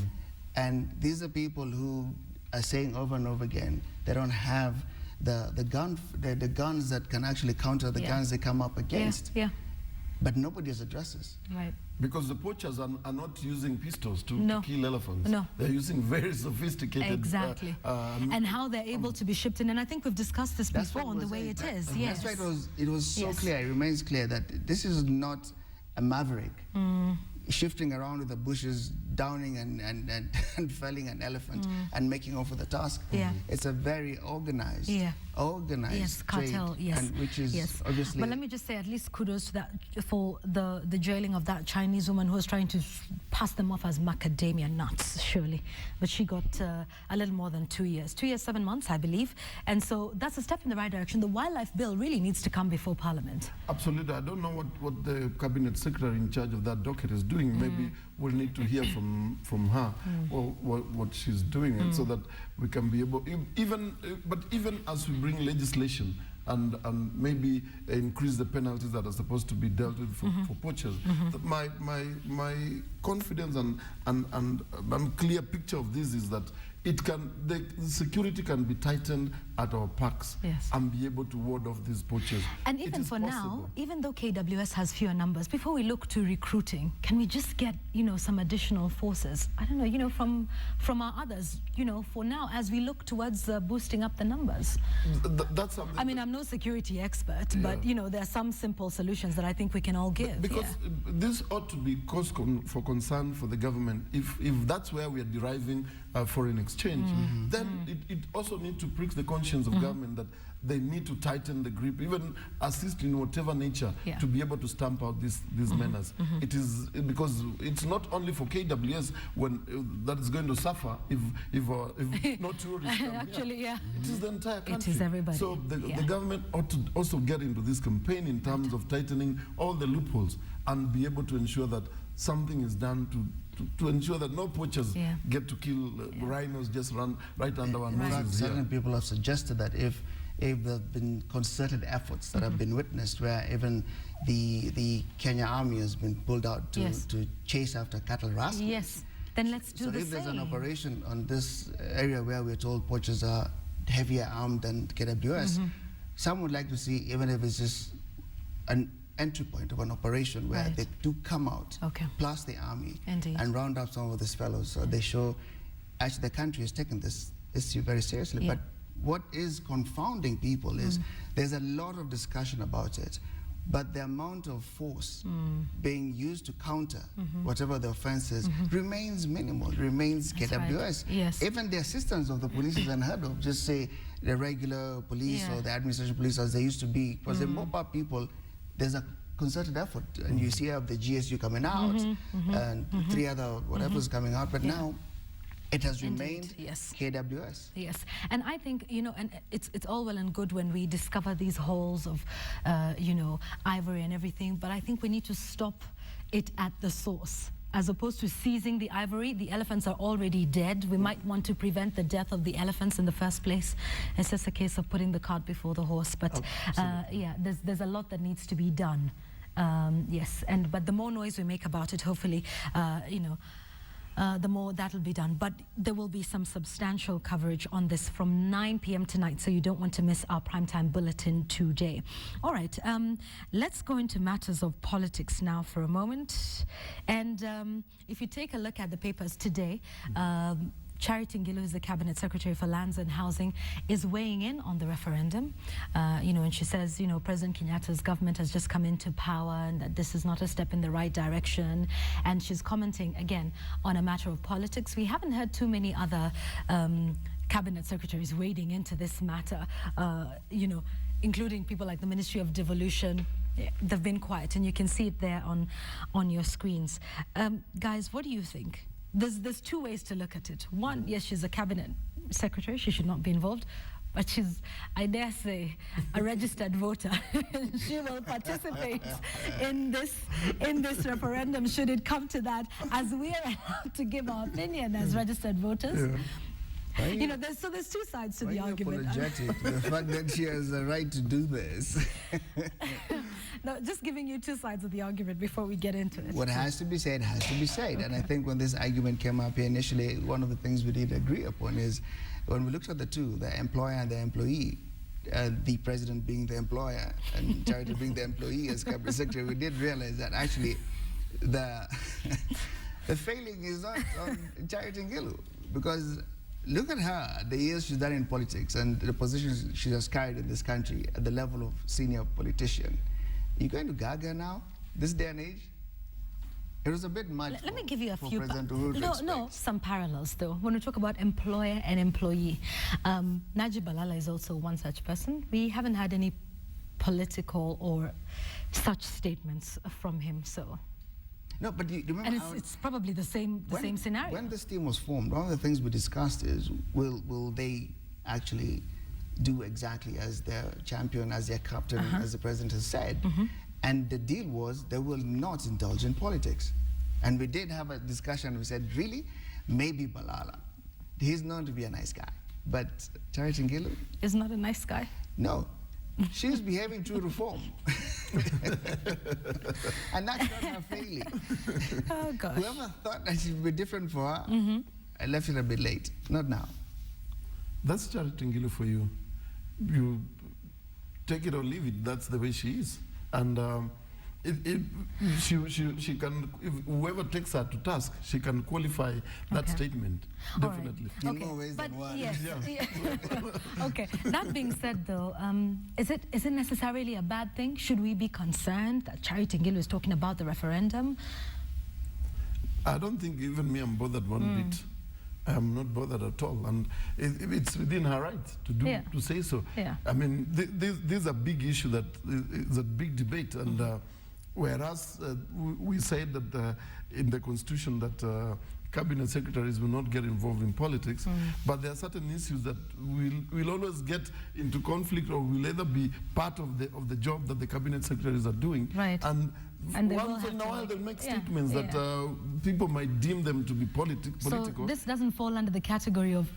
And these are people who are saying over and over again they don't have the guns that can actually counter the Yeah. guns they come up Yeah, against. yeah, But nobody has addressed this. right. because the poachers are not using pistols to No. kill elephants. No. They're using very sophisticated. Exactly. And how they're able to be shipped in. And I think we've discussed this That's before what on the was way saying. it is. That's Yes. why it was so Yes. clear, it remains clear that this is not a maverick shifting around with the bushes, downing and felling an elephant and making off with the task. Yeah. It's a very organized, Yeah. organized Yes, trade, cartel, yes. and which is yes. obviously... But let me just say, at least kudos to that for the jailing of that Chinese woman who was trying to pass them off as macadamia nuts, surely. But she got a little more than 2 years. 2 years, 7 months, I believe. And so that's a step in the right direction. The wildlife bill really needs to come before Parliament. Absolutely. I don't know what the cabinet secretary in charge of that docket is doing. Maybe we'll need to hear from her what she's doing, and so that we can be able, even as we bring legislation and maybe increase the penalties that are supposed to be dealt with for poachers. My confidence and clear picture of this is that the security can be tightened at our parks, Yes. and be able to ward off these poachers. And It even is for possible. now, even though KWS has fewer numbers, before we look to recruiting, can we just get, some additional forces? I don't know, from our others, for now, as we look towards boosting up the numbers. That's something. I mean, I'm no security expert, but, there are some simple solutions that I think we can all give. Because yeah. this ought to be cause for concern for the government. If that's where we are deriving foreign exchange, then it also needs to prick the conscience of government that they need to tighten the grip, even assist in whatever nature, Yeah. to be able to stamp out these menace. It is because it's not only for KWS that is going to suffer if no tourists come here. Actually, yeah. It is the entire country. is everybody, So the yeah. government ought to also get into this campaign in terms of tightening all the loopholes and be able to ensure that something is done to ensure that no poachers Yeah. get to kill rhinos just run right under our In fact, noses here. certain people have suggested that if there have been concerted efforts that have been witnessed, where even the Kenya Army has been pulled out Yes. to chase after cattle rascals. Yes, then let's do So the if there's an same. operation on this area where we're told poachers are heavier armed than KWS, some would like to see, even if it's just an entry point of an operation where Right. they do come out, Okay. plus the army, Indeed. and round up some of these fellows. So they show, actually the country is taking this issue very seriously. Yeah. But what is confounding people is there's a lot of discussion about it, but the amount of force being used to counter whatever the offense is remains minimal, remains That's KWS. right. Yes. Even the assistance of the police is unheard of. Just say the regular police Yeah. or the administration police as they used to be. Because they mop up people, there's a concerted effort. And you see the GSU coming out and 3 other whatever's coming out. But now it has Indeed, remained yes. KWS. Yes, and I think, and it's all well and good when we discover these holes of, ivory and everything, but I think we need to stop it at the source. As opposed to seizing the ivory, the elephants are already dead. We might want to prevent the death of the elephants in the first place. It's just a case of putting the cart before the horse. But there's a lot that needs to be done. Yes, but the more noise we make about it, hopefully, the more that'll be done. But there will be some substantial coverage on this from 9 p.m. tonight, so you don't want to miss our primetime bulletin today. All right, let's go into matters of politics now for a moment. And if you take a look at the papers today, Charity Ngilu, who's the Cabinet Secretary for Lands and Housing, is weighing in on the referendum. And she says, President Kenyatta's government has just come into power and that this is not a step in the right direction. And she's commenting, again, on a matter of politics. We haven't heard too many other Cabinet Secretaries wading into this matter, including people like the Ministry of Devolution. They've been quiet, and you can see it there on your screens. Guys, what do you think? there's two ways to look at it. One, yes, she's a cabinet secretary. She should not be involved. But she's, I dare say, a registered voter. She will participate in this referendum should it come to that, as we are allowed to give our opinion as registered voters. Yeah. You know, there's two sides to the argument. Apologetic the fact that she has the right to do this. No, just giving you two sides of the argument before we get into it. What has to be said has to be said. And I think when this argument came up here initially, one of the things we did agree upon is when we looked at the two, the employer and the employee, the president being the employer and Charity being the employee as cabinet secretary, we did realize that actually the failing is not on Charity Ngilu, because look at her, the years she's done in politics and the positions she has carried in this country at the level of senior politician. You're going to gag her now, this day and age? It was a bit much. Let me give you a few. No, some parallels though. When we talk about employer and employee, Najib Balala is also one such person. We haven't had any political or such statements from him. So. No, but you remember, and it's probably the same scenario. When this team was formed, one of the things we discussed is will they actually do exactly as their champion, as their captain, as the president has said. And the deal was they will not indulge in politics. And we did have a discussion. We said, really? Maybe Balala. He's known to be a nice guy. But Charity Ngilu? Is not a nice guy? No. She's behaving through reform. And that's not her failing. Oh, gosh. Whoever thought that she'd be different for her, I left it a bit late. Not now. That's Charity Ngilu for you. You take it or leave it. That's the way she is. And she can, if whoever takes her to task, she can qualify that statement, definitely. Right. In more ways than one. Yes. Okay. That being said, though, is it necessarily a bad thing? Should we be concerned that Charity Ngilu is talking about the referendum? I don't think even me I'm bothered one bit. I'm not bothered at all, and it's within her right to do to say so. I mean, this is a big issue that is a big debate, and whereas we said that in the constitution that cabinet secretaries will not get involved in politics, but there are certain issues that will always get into conflict, or will either be part of the job that the cabinet secretaries are doing, and once in a while they'll make statements that people might deem them to be political. So this doesn't fall under the category of,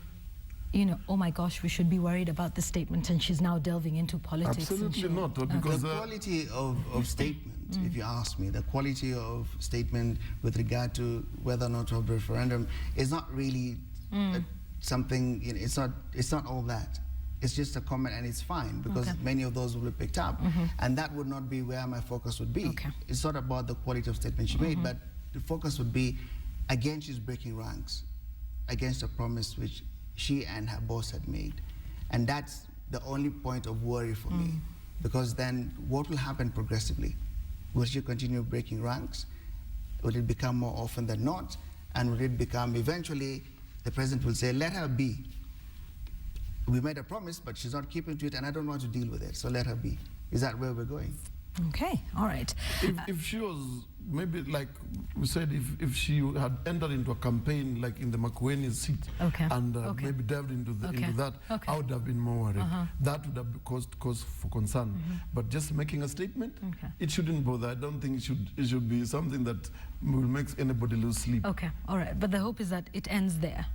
you know, oh my gosh, we should be worried about this statement and she's now delving into politics. Absolutely not. Because the quality of statement, if you ask me, the quality of statement with regard to whether or not to have a referendum is not really something, you know, it's not all that. It's just a comment, and it's fine, because many of those will be picked up. And that would not be where my focus would be. It's not about the quality of statement she made, but the focus would be, again, she's breaking ranks against a promise which she and her boss had made. And that's the only point of worry for me, because then what will happen progressively? Will she continue breaking ranks? Will it become more often than not? And will it become eventually, the president will say, let her be. We made a promise, but she's not keeping to it, and I don't want to deal with it, so let her be. Is that where we're going? Okay, all right. If she was, maybe like we said, if she had entered into a campaign like in the Makueni seat and maybe delved into that, I would have been more worried. That would have caused cause for concern. But just making a statement, it shouldn't bother. I don't think it should be something that will make anybody lose sleep. Okay, all right. But the hope is that it ends there.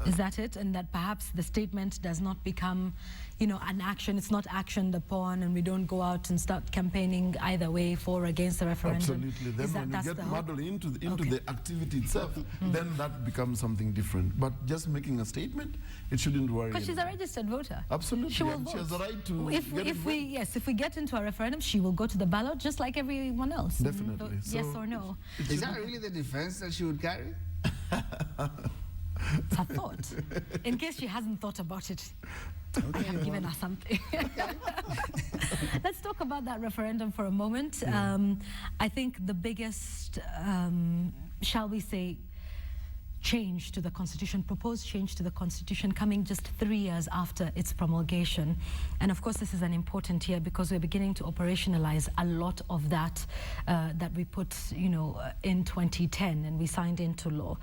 Is that it? And that perhaps the statement does not become, you know, an action. It's not actioned upon, and we don't go out and start campaigning either way, for or against the referendum. Absolutely. Then when you get muddled into the activity itself, then that becomes something different. But just making a statement, it shouldn't worry. Because she's a registered voter. Absolutely. She will vote. She has the right to if we get into a referendum, she will go to the ballot just like everyone else. Definitely. Yes or no. Is that really the defense that she would carry? It's a thought. In case she hasn't thought about it, I have given her something. Let's talk about that referendum for a moment. I think the biggest, shall we say, change to the Constitution, proposed change to the Constitution, coming just 3 years after its promulgation. And of course, this is an important year because we're beginning to operationalize a lot of that that we put, in 2010 and we signed into law.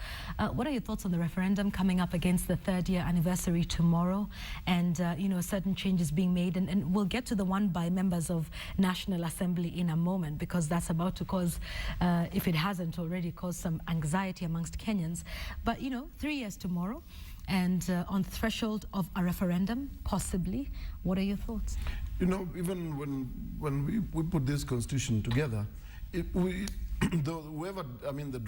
What are your thoughts on the referendum coming up against the 3rd year anniversary tomorrow, and certain changes being made? And we'll get to the one by members of National Assembly in a moment, because that's about to cause, if it hasn't already, caused some anxiety amongst Kenyans. But 3 years tomorrow, and on threshold of a referendum, possibly. What are your thoughts? Even when we put this constitution together, the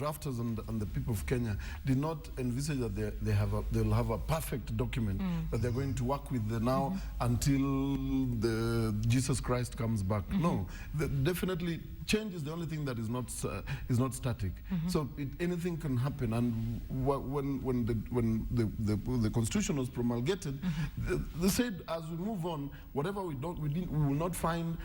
drafters and the people of Kenya did not envisage that they'll have a perfect document that they're going to work with now until the Jesus Christ comes back. No, definitely change is the only thing that is not static. So anything can happen. And when the constitution was promulgated, they said as we move on, whatever we will not find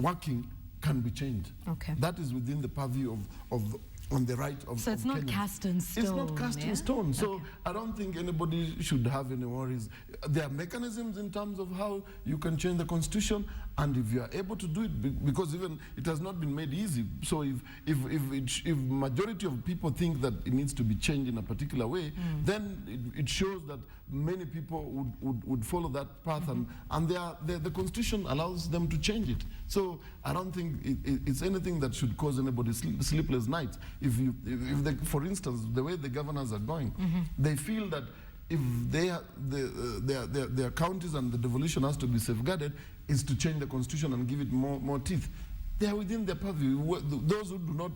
working can be changed. Okay. That is within the purview on the right of So it's not Kenyans. cast in stone. It's not cast in stone. So I don't think anybody should have any worries. There are mechanisms in terms of how you can change the constitution, and if you are able to do it, because even it has not been made easy. So if majority of people think that it needs to be changed in a particular way, then it shows that many people would follow that path, and the constitution allows them to change it. So I don't think it's anything that should cause anybody sleepless nights. For instance, the way the governors are going, they feel that if their counties and the devolution has to be safeguarded, is to change the constitution and give it more teeth. They are within their purview. Those who do not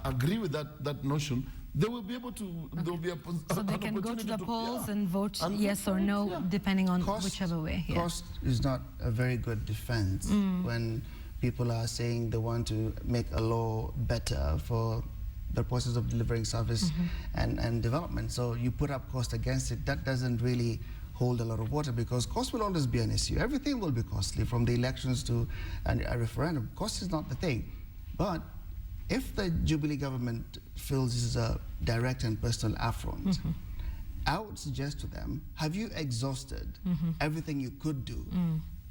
agree with that notion, they will be able to. There will be so they can go to the polls and vote yes or no, depending on whichever way. Cost is not a very good defense when people are saying they want to make a law better for the process of delivering service and development. So you put up cost against it. That doesn't really hold a lot of water, because cost will always be an issue. Everything will be costly, from the elections to a referendum. Cost is not the thing. But if the Jubilee government feels this is a direct and personal affront, I would suggest to them, have you exhausted everything you could do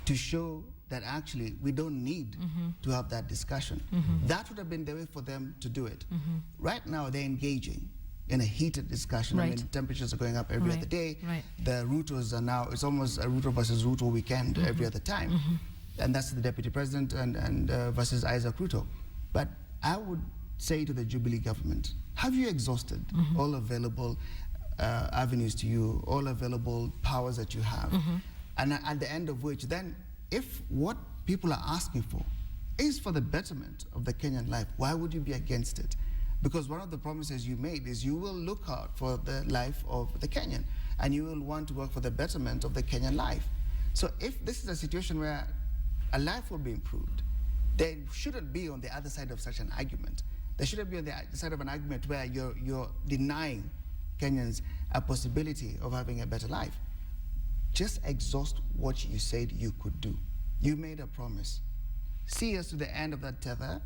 to show that actually we don't need to have that discussion? That would have been the way for them to do it. Right now, they're engaging in a heated discussion. I mean, temperatures are going up every other day. The Rutos are now, it's almost a Ruto versus Ruto weekend every other time. And that's the Deputy President and versus Isaac Ruto. But I would say to the Jubilee government, have you exhausted all available avenues to you, all available powers that you have? And at the end of which, then, if what people are asking for is for the betterment of the Kenyan life, why would you be against it? Because one of the promises you made is you will look out for the life of the Kenyan, and you will want to work for the betterment of the Kenyan life. So if this is a situation where a life will be improved, they shouldn't be on the other side of such an argument. They shouldn't be on the side of an argument where you're denying Kenyans a possibility of having a better life. Just exhaust what you said you could do. You made a promise. See us to the end of that tether,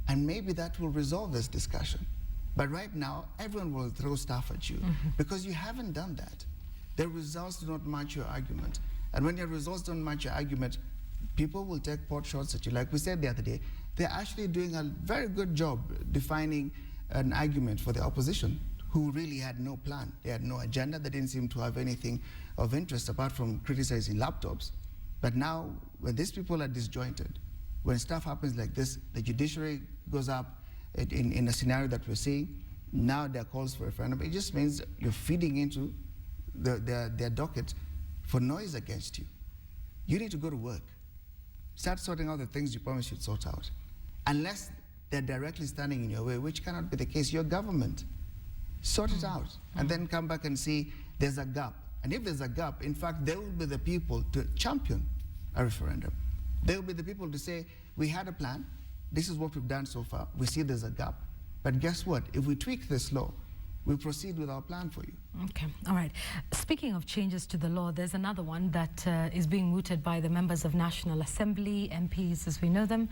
and maybe that will resolve this discussion. But right now, everyone will throw stuff at you because you haven't done that. The results do not match your argument. And when your results don't match your argument, people will take pot shots at you. Like we said the other day, they're actually doing a very good job defining an argument for the opposition, who really had no plan. They had no agenda. They didn't seem to have anything of interest apart from criticizing laptops. But now, when these people are disjointed, when stuff happens like this, the judiciary goes up in a scenario that we're seeing, now there are calls for referendum. It just means you're feeding into their docket for noise against you. You need to go to work. Start sorting out the things you promised you'd sort out. Unless they're directly standing in your way, which cannot be the case. Your government. Sort it out, and then come back and see there's a gap. And if there's a gap, in fact, they will be the people to champion a referendum. They will be the people to say, we had a plan, this is what we've done so far, we see there's a gap. But guess what? If we tweak this law, we'll proceed with our plan for you. Okay, all right. Speaking of changes to the law, there's another one that is being mooted by the members of National Assembly, MPs as we know them,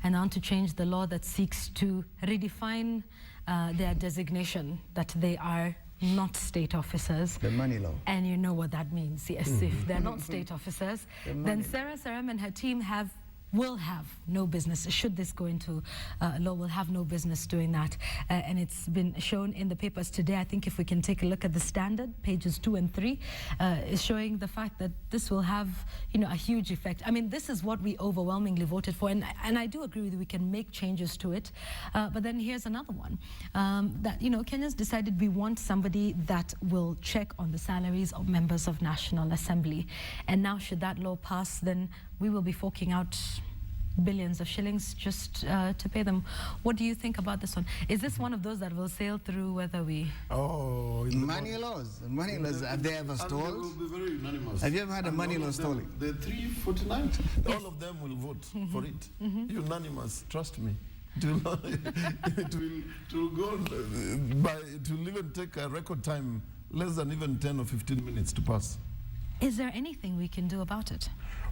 and on to change the law that seeks to redefine their designation that they are not state officers. The money law. And you know what that means, yes. If they're not state officers, then Sarah Saram and her team will have no business, should this go into law, will have no business doing that. And it's been shown in the papers today. I think if we can take a look at the Standard, pages 2 and 3, is showing the fact that this will have, a huge effect. I mean, this is what we overwhelmingly voted for, and I do agree with you, we can make changes to it. But then here's another one, that, Kenyans decided we want somebody that will check on the salaries of members of National Assembly. And now, should that law pass, then we will be forking out billions of shillings just to pay them. What do you think about this one? Is this one of those that will sail through whether we... Oh, money laws. Money laws. Have they ever stalled? They will be very unanimous. Have you ever had a money law stalling? The 349, all of them will vote for it. Unanimous, trust me. It will go on, it will even take a record time, less than even 10 or 15 minutes to pass. Is there anything we can do about it?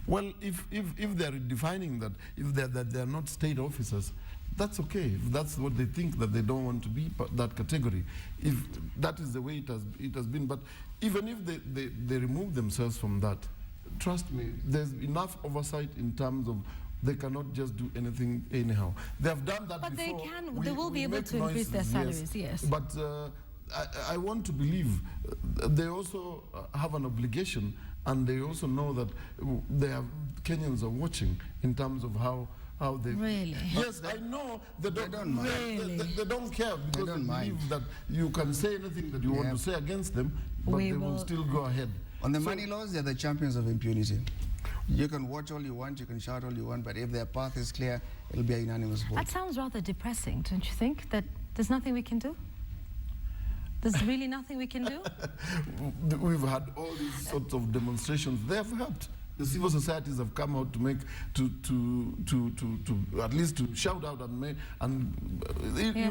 Well, if they're defining that, that they're not state officers, that's okay. If that's what they think, that they don't want to be that category, if that is the way it has been. But even if they remove themselves from that, trust me, there's enough oversight in terms of they cannot just do anything anyhow. They have done that but before. But they will be able to increase their salaries, yes. But I want to believe they also have an obligation, and they also know that Kenyans are watching in terms of how they... Really? Yes, I know they don't mind. Really? They don't care, because don't they mind. believe that you can say anything that you want to say against them, but they will still go ahead. On the money laws, they're the champions of impunity. You can watch all you want, you can shout all you want, but if their path is clear, it'll be a unanimous vote. That sounds rather depressing, don't you think? That there's nothing we can do? There's really nothing we can do? We've had all these sorts of demonstrations. They have helped. The civil societies have come out to make, to at least to shout out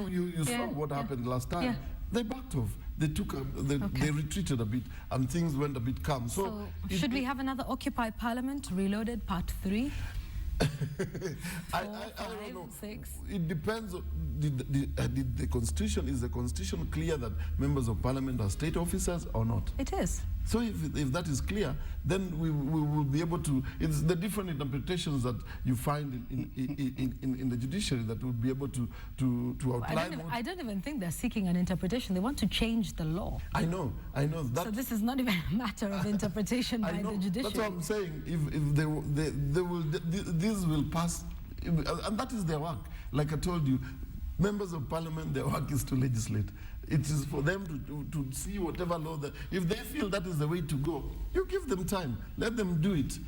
you saw what happened last time. Yeah. They backed off. They retreated a bit, and things went a bit calm. So should we have another Occupy Parliament Reloaded Part 3? I don't know. 6. It depends. Did the Constitution, is the Constitution clear that members of Parliament are state officers or not? It is. So if that is clear, then we will be able to. It's the different interpretations that you find in the judiciary that would be able to outline. I don't even think they're seeking an interpretation. They want to change the law. I know. That, so this is not even a matter of interpretation by the judiciary. That's what I'm saying. If they will, this will pass, and that is their work. Like I told you, members of Parliament, their work is to legislate. It is for them to see whatever law that, if they feel that is the way to go, you give them time, let them do it.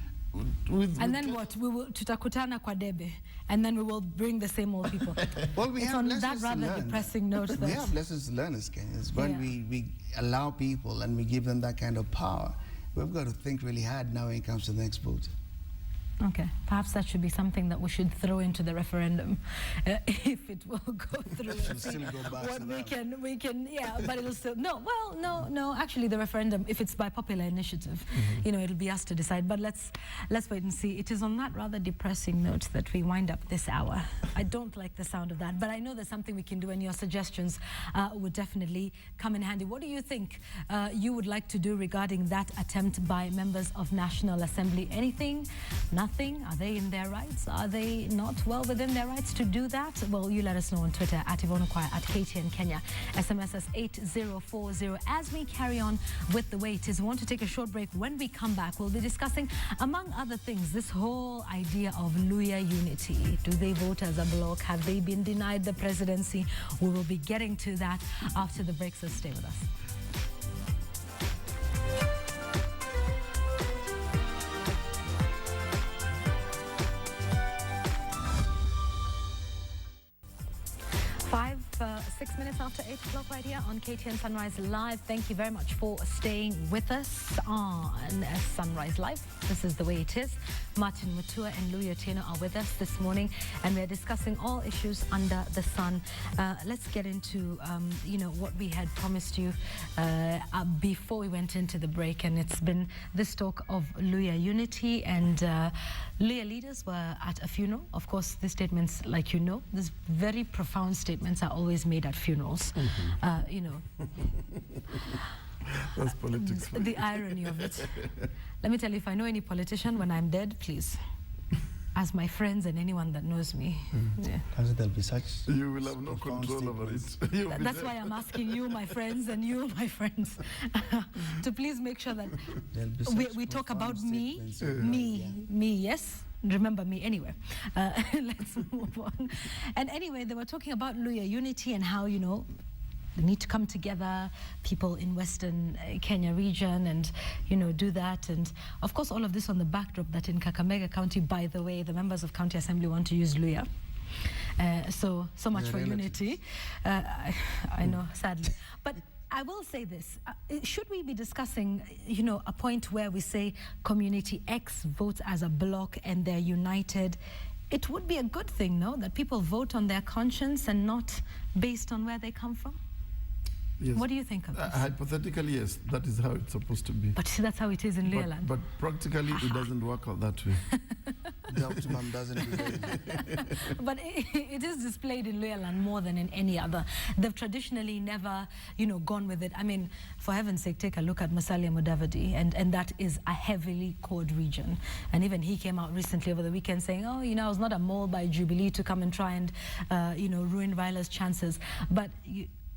Then what? We will tutakutana kwa debe, and then we will bring the same old people. Well, we it's have on lessons that rather to learn. depressing note. We have lessons to learn as Kenyans. When we allow people and we give them that kind of power, we've got to think really hard now when it comes to the next vote. Okay, perhaps that should be something that we should throw into the referendum, if it will go through. Still go back what to we can, yeah, but it'll still, no, actually the referendum, if it's by popular initiative, it'll be us to decide, but let's wait and see. It is on that rather depressing note that we wind up this hour. I don't like the sound of that, but I know there's something we can do, and your suggestions would definitely come in handy. What do you think you would like to do regarding that attempt by members of National Assembly? Anything? Nothing? Are they in their rights? Are they not well within their rights to do that? Well, you let us know on Twitter at Yvonne Okwara, at KTN Kenya. SMS us 8040. As we carry on with the wait, we want to take a short break. When we come back, we'll be discussing, among other things, this whole idea of Luhya unity. Do they vote as a bloc? Have they been denied the presidency? We will be getting to that after the break, so stay with us. 6 minutes minutes after 8 o'clock right here on KTN Sunrise Live. Thank you very much for staying with us on Sunrise Live. This is the way it is. Martin Mutua and Louis Otieno are with us this morning, and we're discussing all issues under the sun. Let's get into, what we had promised you before we went into the break, and it's been this talk of Luhya unity, and Luhya leaders were at a funeral. Of course, these statements, like these very profound statements are always made at funerals. That's politics. The irony of it. Let me tell you, if I know any politician when I'm dead, please, ask my friends and anyone that knows me. Yeah. There'll be such. You will have no control over it. That's why I'm asking you, my friends, and you, my friends, to please make sure that we talk about me, yes? Remember me anyway. Let's move on. And anyway, they were talking about Luhya unity and how, they need to come together, people in Western Kenya region, and, do that. And of course, all of this on the backdrop that in Kakamega County, by the way, the members of County Assembly want to use Luhya. So much for unity. I know, sadly. But I will say this, should we be discussing, a point where we say community X votes as a bloc and they're united? It would be a good thing, no, that people vote on their conscience and not based on where they come from? Yes. What do you think of this? Hypothetically, yes, that is how it's supposed to be. But see, that's how it is in Luhya land. But practically, it doesn't work out that way. The optimum doesn't behave. But it is displayed in Luhya land more than in any other. They've traditionally never, gone with it. I mean, for heaven's sake, take a look at Musalia Mudavadi, and that is a heavily cored region. And even he came out recently over the weekend saying, oh, I was not a mole by Jubilee to come and try and, ruin Viola's chances. But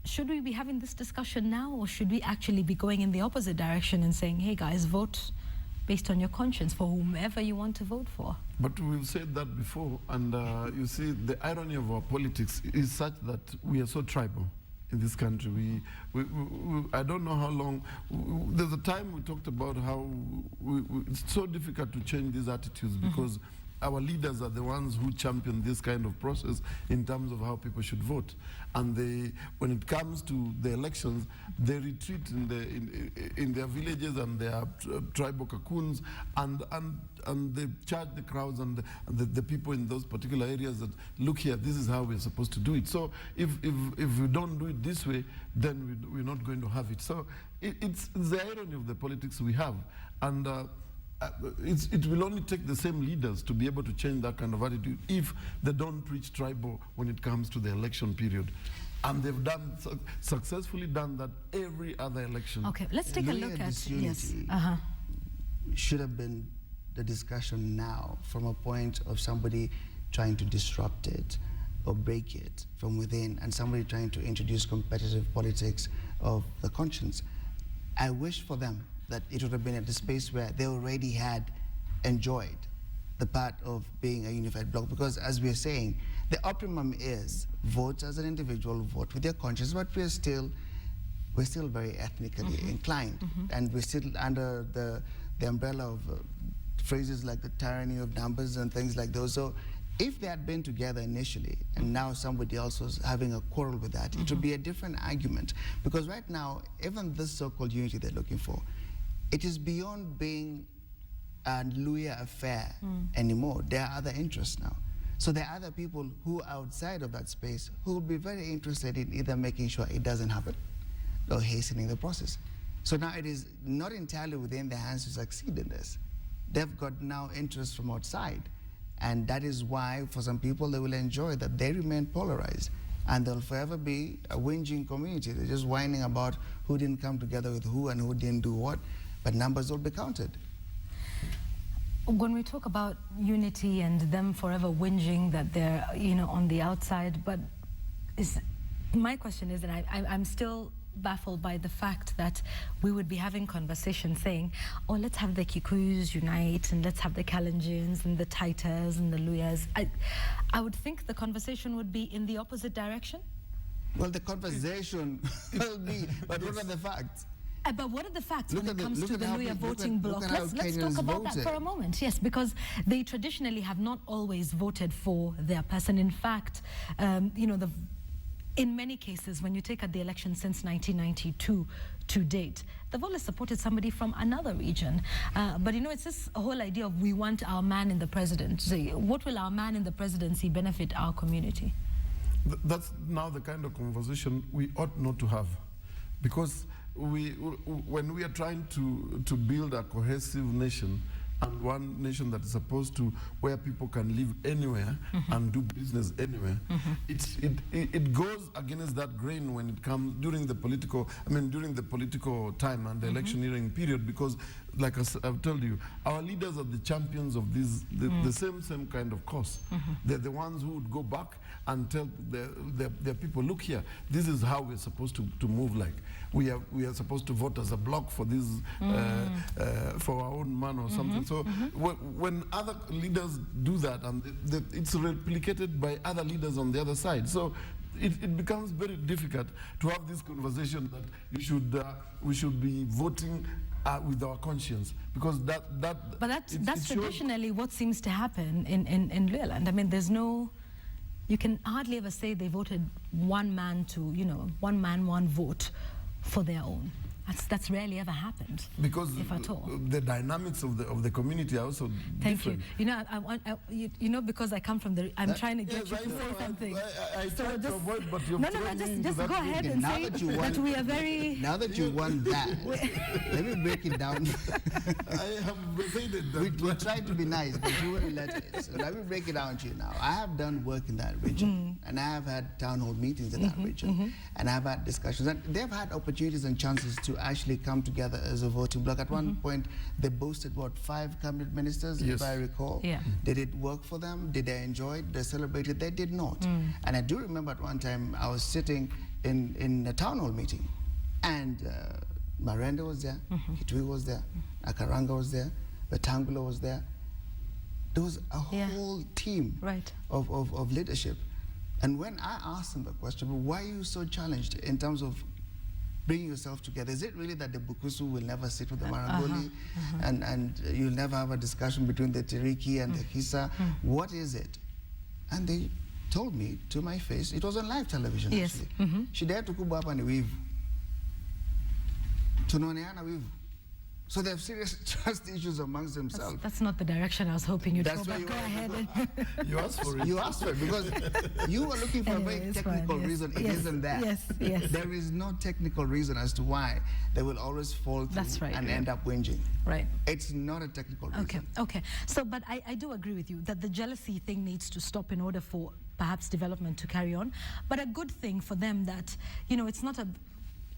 should we be having this discussion now, or should we actually be going in the opposite direction and saying, hey guys, vote based on your conscience for whomever you want to vote for? But we've said that before, and you see, the irony of our politics is such that we are so tribal in this country. I don't know how long. There's a time we talked about how it's so difficult to change these attitudes because our leaders are the ones who champion this kind of process in terms of how people should vote. And when it comes to the elections, they retreat in their villages and their tribal cocoons, and they charge the crowds and the people in those particular areas that, look here, this is how we're supposed to do it. So if we don't do it this way, then we're not going to have it. So it's the irony of the politics we have. And it will only take the same leaders to be able to change that kind of attitude if they don't reach tribal when it comes to the election period. And they've successfully done that every other election. Okay, let's take a look at, yes. Should have been the discussion now from a point of somebody trying to disrupt it or break it from within, and somebody trying to introduce competitive politics of the conscience. I wish for them that it would have been at the space where they already had enjoyed the part of being a unified bloc, because as we are saying, the optimum is vote as an individual, vote with your conscience, but we're still very ethnically inclined, and we're still under the umbrella of phrases like the tyranny of numbers and things like those. So if they had been together initially and now somebody else was having a quarrel with that, it would be a different argument, because right now, even this so-called unity they're looking for, it is beyond being a Luhya affair anymore. There are other interests now. So there are other people who are outside of that space who will be very interested in either making sure it doesn't happen or hastening the process. So now it is not entirely within their hands to succeed in this. They've got now interest from outside. And that is why, for some people, they will enjoy that they remain polarized. And there'll forever be a whinging community. They're just whining about who didn't come together with who and who didn't do what. But numbers will be counted. When we talk about unity and them forever whinging that they're, on the outside, but my question is, and I'm still baffled by the fact that we would be having conversations saying, oh, let's have the Kikuyus unite, and let's have the Kalenjins and the Taitas and the Luhyas. I would think the conversation would be in the opposite direction. Well, the conversation will be, but what are the facts? But what are the facts when it comes to the Luhya voting bloc? Let's talk about that for a moment. Yes, because they traditionally have not always voted for their person. In fact, in many cases, when you take out the election since 1992 to date, they've always supported somebody from another region. But you know, it's this whole idea of we want our man in the presidency. What will our man in the presidency benefit our community? That's now the kind of conversation we ought not to have, because when we are trying to build a cohesive nation, and one nation that is supposed to, where people can live anywhere and do business anywhere, it goes against that grain when it comes during the political time and the electioneering period, because like I've told you, our leaders are the champions of this, the same kind of cause. They're the ones who would go back and tell their people, look here, this is how we're supposed to move like. We are supposed to vote as a bloc for this, for our own man or something. So when other leaders do that, and it's replicated by other leaders on the other side. So it becomes very difficult to have this conversation that we should be voting with our conscience, because But that's traditionally what seems to happen in Luoland. I mean, there's no. You can hardly ever say they voted one man to, one man, one vote for their own. That's rarely ever happened, because if at all. The dynamics of the community are also different. You. You know, because I come from I'm trying to get you to say something. I tried to avoid, but you're just go ahead and say that we are very. Now that you won that, let me break it down. I have said it. We tried to be nice, but you wouldn't let it. So let me break it down to you now. I have done work in that region, and I have had town hall meetings in that region, and I've had discussions, and they've had opportunities and chances to actually come together as a voting bloc. At one point, they boasted, 5 cabinet ministers, yes, if I recall. Yeah. Did it work for them? Did they enjoy it? They celebrated? They did not. And I do remember at one time, I was sitting in a town hall meeting, and Marenda was there, Kitui was there, Akaranga was there, Wetangula was there. There was a whole team of leadership. And when I asked them the question, why are you so challenged in terms of bringing yourself together? Is it really that the Bukusu will never sit with the Marangoli and you'll never have a discussion between the Tiriki and the Kisa? What is it? And they told me to my face, it was on live television actually. She dared to kubu hapa ni wivu. Tunaoneana wivu. So they have serious trust issues amongst themselves. That's not the direction I was hoping you'd go, but go ahead. You asked for it. You asked for it because you were looking for a very technical reason. It isn't that. Yes. There is no technical reason as to why they will always fall through and end up whinging. Right. It's not a technical reason. Okay. So, but I do agree with you that the jealousy thing needs to stop in order for perhaps development to carry on. But a good thing for them that,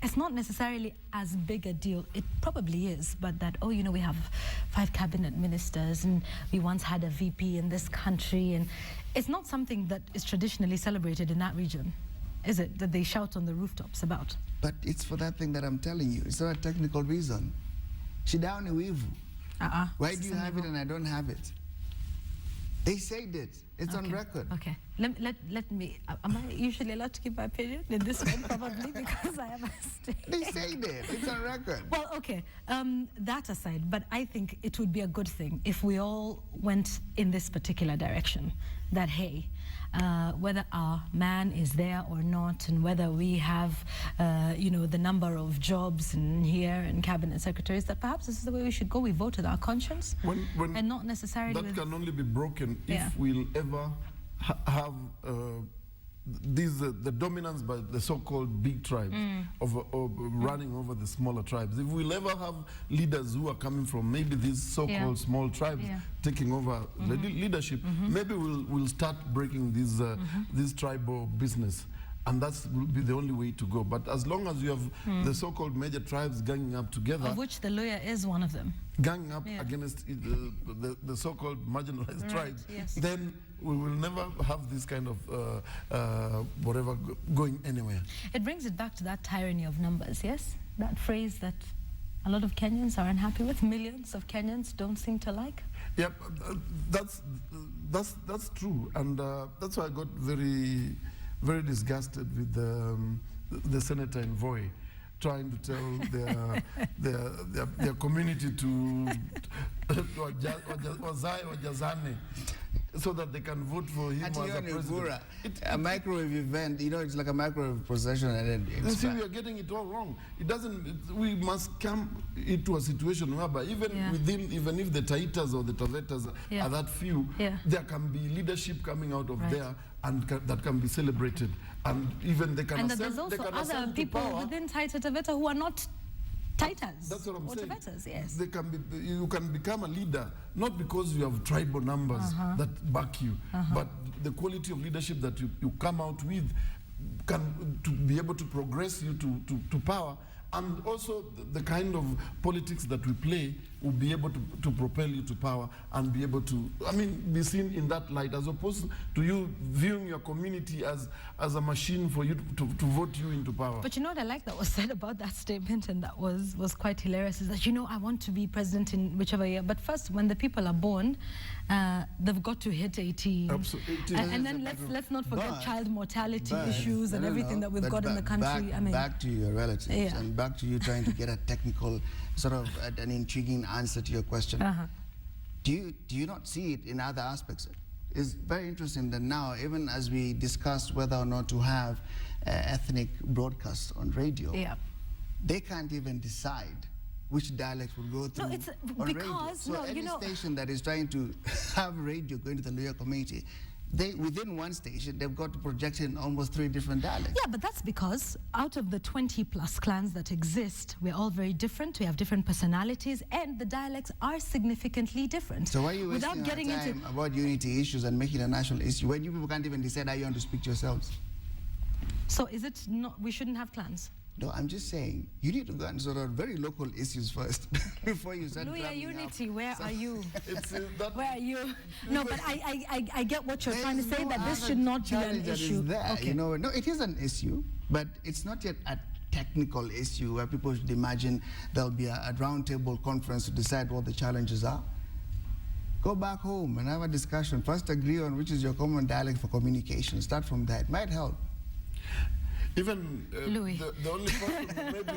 it's not necessarily as big a deal. It probably is, but that, we have 5 cabinet ministers and we once had a VP in this country, and it's not something that is traditionally celebrated in that region, is it? That they shout on the rooftops about. But it's for that thing that I'm telling you. It's not a technical reason. Shidao ni wivu. Why do you have it and I don't have it? They said it. It's on record. Okay. Let me. Am I usually allowed to give my opinion in this one? Probably, because I have a stake. They said it. It's on record. Well, okay. That aside, but I think it would be a good thing if we all went in this particular direction. That hey, whether our man is there or not, and whether we have, the number of jobs in here and cabinet secretaries, that perhaps this is the way we should go. We vote with our conscience, and not necessarily. That can only be broken if we'll ever have the dominance by the so-called big tribes of running over the smaller tribes. If we'll ever have leaders who are coming from maybe these so-called small tribes taking over the leadership, maybe we'll start breaking this tribal business. And that will be the only way to go. But as long as you have the so-called major tribes ganging up together, of which the lawyer is one of them, ganging up against the so-called marginalized tribes, then we will never have this kind of whatever going anywhere. It brings it back to that tyranny of numbers, yes? That phrase that a lot of Kenyans are unhappy with, millions of Kenyans don't seem to like. Yep, that's true, and that's why I got very disgusted with the senator in Voi, trying to tell their community to wajazane. so that they can vote for him as a president. A microwave event, it's like a microwave procession and then you see, we are getting it all wrong. It doesn't. We must come into a situation whereby even if the Taitas or the Tavetas are that few, there can be leadership coming out of there and that can be celebrated, and even they can. And there's also other people within Taita Taveta who are not Taitas. That's what I'm saying. Tavetas, yes. They can be, you can become a leader not because you have tribal numbers that back you, but the quality of leadership that you come out with can to be able to progress you to power. And also the kind of politics that we play will be able to propel you to power and be able to, be seen in that light, as opposed to you viewing your community as a machine for you to vote you into power. But you know what I like that was said about that statement, and that was quite hilarious, is that, I want to be president in whichever year, but first, when the people are born, they've got to hit 18. Absolutely. And then let's not forget child mortality issues and everything that we've got in the country. Back to your relatives and back to you trying to get a technical, sort of an intriguing answer to your question. Do you not see it in other aspects? It's very interesting that now, even as we discuss whether or not to have ethnic broadcasts on radio, they can't even decide which dialects will go through on radio. So any station that is trying to have radio going to the Luhya community, within one station, they've got to project in almost 3 different dialects. Yeah, but that's because out of the 20+ clans that exist, we're all very different. We have different personalities, and the dialects are significantly different. So why are you wasting our time about unity issues and making a national issue when you people can't even decide how you want to speak to yourselves? So is it not, we shouldn't have clans? No, I'm just saying, you need to go and sort out very local issues first before you start Luhya unity, where are you? Where are you? No, but I get what you're trying to say, that this should not be an issue. No, it is an issue, but it's not yet a technical issue where people should imagine there'll be a roundtable conference to decide what the challenges are. Go back home and have a discussion. First agree on which is your common dialect for communication. Start from that. It might help. Even the only person maybe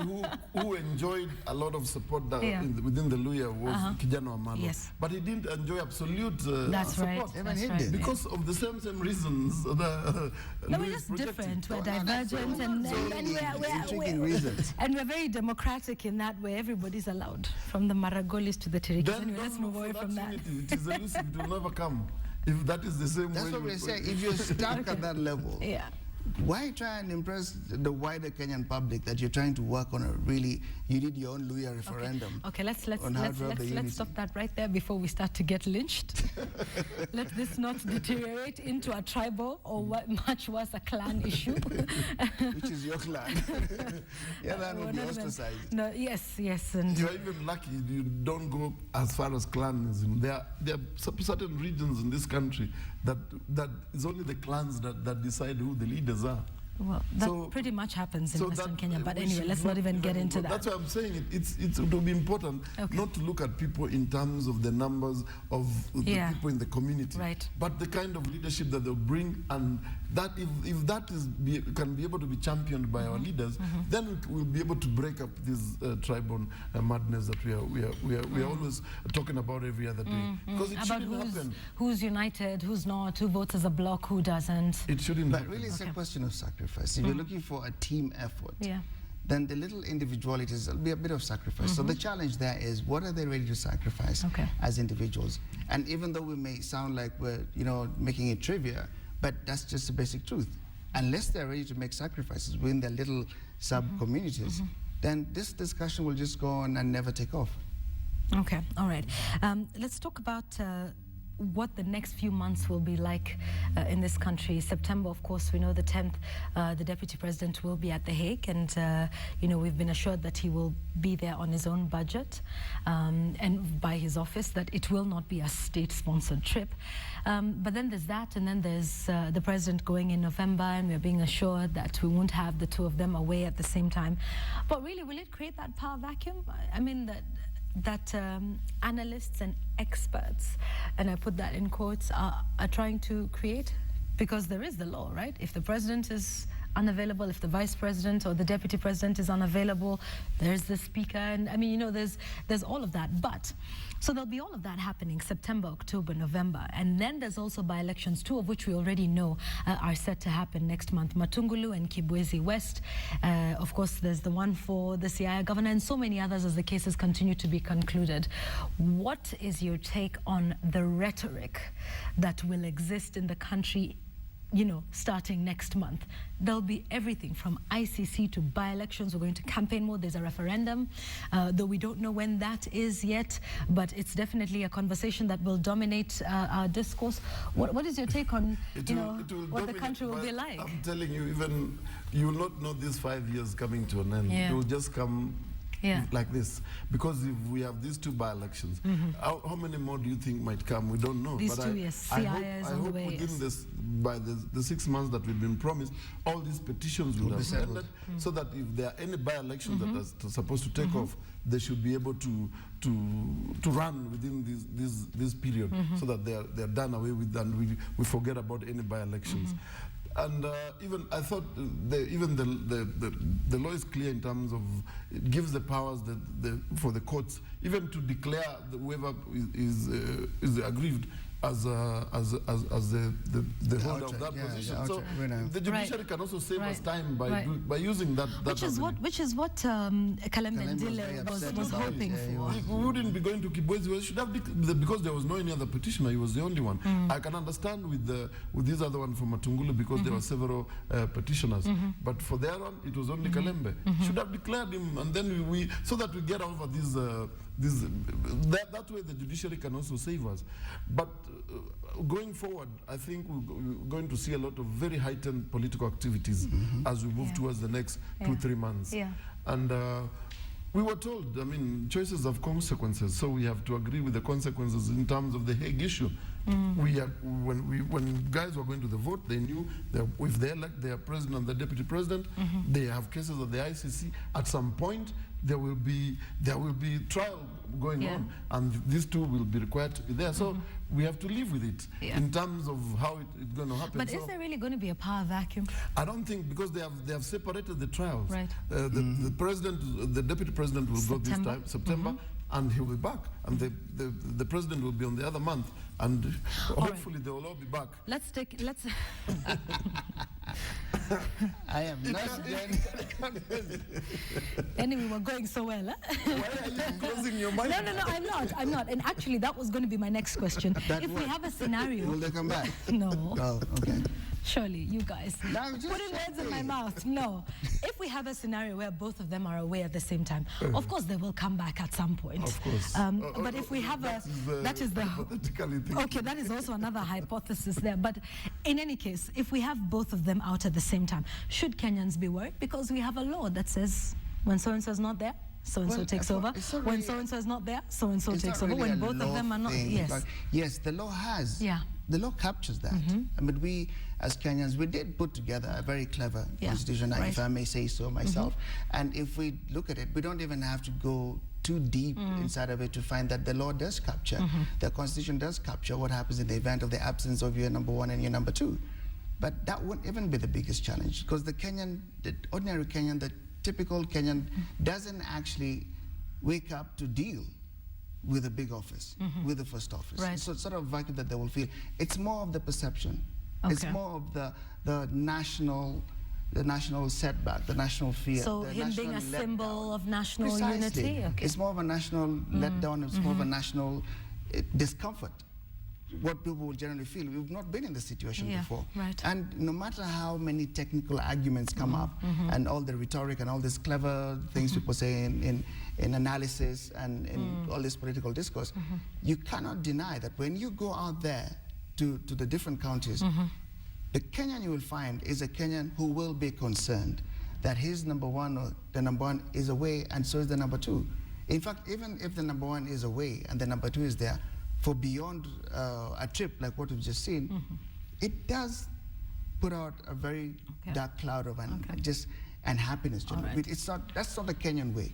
who enjoyed a lot of support within the Luhya was Kijana Wamalwa. Yes. But he didn't enjoy absolute support. That's right. Because of the same reasons. No, we're just different. We're divergent, and we're very democratic in that way. Everybody's allowed, from the Maragolis to the Tirikis. Anyway, let's move away from that. It is elusive. It will never come. If that is the same way. That's what we're saying. If you're stuck at that level, why try and impress the wider Kenyan public that you're trying to work on you need your own Luhya referendum? Okay, let's stop that right there before we start to get lynched. Let this not deteriorate into a tribal or much worse, a clan issue. Which is your clan. That will be ostracized. No, yes. And you're even lucky you don't go as far as clanism. There are certain regions in this country that is only the clans that decide who the leaders are. Well, that pretty much happens in Western Kenya, but anyway, let's not even get into that. That's why I'm saying it will be important not to look at people in terms of the numbers of the people in the community, but the kind of leadership that they'll bring, and that if that can be able to be championed by our leaders, then we'll be able to break up this tribal madness that we are always talking about every other day. Because it shouldn't happen. Who's united, who's not, who votes as a bloc, who doesn't. It shouldn't happen. But really, it's a question of sacrifice. If you're looking for a team effort, then the little individualities will be a bit of sacrifice. So the challenge there is, what are they ready to sacrifice as individuals? And even though we may sound like we're making it trivia, but that's just the basic truth. Unless they're ready to make sacrifices within their little sub-communities, then this discussion will just go on and never take off. Okay, all right. Let's talk about what the next few months will be like in this country. September, of course, we know the 10th, the Deputy President will be at The Hague, and we've been assured that he will be there on his own budget and by his office, that it will not be a state-sponsored trip. But then there's that, and then there's the President going in November, and we're being assured that we won't have the two of them away at the same time. But really, will it create that power vacuum? I mean, that analysts and experts, and I put that in quotes, are trying to create, because there is the law, right? If the president is unavailable, if the vice president or the deputy president is unavailable, there's the speaker, and I mean, you know, there's all of that. But so there'll be all of that happening September, October, November, and then there's also by-elections, two of which we already know are set to happen next month: Matungulu and Kibwezi West. Of course, there's the one for the Siaya governor, and so many others as the cases continue to be concluded. What is your take on the rhetoric that will exist in the country, you know, starting next month? There'll be everything from ICC to by-elections. We're going to campaign mode. There's a referendum, though we don't know when that is yet, but it's definitely a conversation that will dominate our discourse. What is your take on, what the country will be like? I'm telling you, even you will not know these 5 years coming to an end. Yeah. It will just come like this, because if we have these two by-elections, how many more do you think might come? We don't know. These but two, yes, I CIA is on the hope way, within yes. this, by the 6 months that we've been promised, all these petitions will have ended, so that if there are any by-elections that are supposed to take off, they should be able to run within this period, so that they're done away with, and we forget about any by-elections. And even I thought the law is clear in terms of it gives the powers for the courts even to declare whoever is aggrieved as the holder of that position. So the judiciary can also save us time by using that. Which is what Kalembe Ndile was hoping for. We wouldn't be going to Kibwezi. We should have, because there was no any other petitioner. He was the only one. I can understand with this other one from Matungulu, because there were several petitioners. But for their one, it was only Kalembe. Should have declared him, and then we so that we get over this. That way the judiciary can also save us. But going forward, I think we're going to see a lot of very heightened political activities as we move towards the next 2-3 months. And we were told, I mean, choices have consequences, so we have to agree with the consequences in terms of the Hague issue. When guys were going to the vote, they knew that if they elect their president and the deputy president, they have cases of the ICC. At some point, there will be trial going on, and these two will be required to be there. So we have to live with it in terms of how it's going to happen. But is there really going to be a power vacuum? I don't think, because they have separated the trials. Right. The president, the deputy president will go this time, September, and he'll be back, and the president will be on the other month, and hopefully they will all be back. Let's I am not Anyway, we're going so well. Why are you closing your mind? No, I'm not. And actually, that was going to be my next question. If we have a scenario... Will they come back? No. Oh, okay. Surely, you guys. No, just putting words in my mouth. No. If we have a scenario where both of them are away at the same time, of course they will come back at some point. Of course. But if we have that is the hypothetically thing. Okay, that is also another hypothesis there. But in any case, if we have both of them out at the same time, should Kenyans be worried? Because we have a law that says when so-and-so is not there, so-and-so takes over. When so-and-so is not there, so-and-so takes over. When both of them are not, yes. Yes, the law has. Yeah. The law captures that. I mean, we, as Kenyans, we did put together a very clever constitution, if I may say so myself. And if we look at it, we don't even have to go too deep inside of it to find that the law does capture, the constitution does capture what happens in the event of the absence of your number one and your number two. But that wouldn't even be the biggest challenge, because the ordinary Kenyan, the typical Kenyan doesn't actually wake up to deal with a big office, with the first office. Right. So it's sort of vacuum that they will feel. It's more of the perception. Okay. It's more of the national setback, the national fear. So him being a symbol of national unity? Okay. It's more of a national letdown, it's more of a national discomfort. What people will generally feel. We've not been in this situation before. Right. And no matter how many technical arguments come up, and all the rhetoric and all these clever things people say in analysis and in all this political discourse, you cannot deny that when you go out there to the different counties, the Kenyan you will find is a Kenyan who will be concerned that his number one or the number one is away, and so is the number two. In fact, even if the number one is away and the number two is there, for beyond a trip like what we've just seen, it does put out a very dark cloud of unhappiness. Right. That's not the Kenyan way.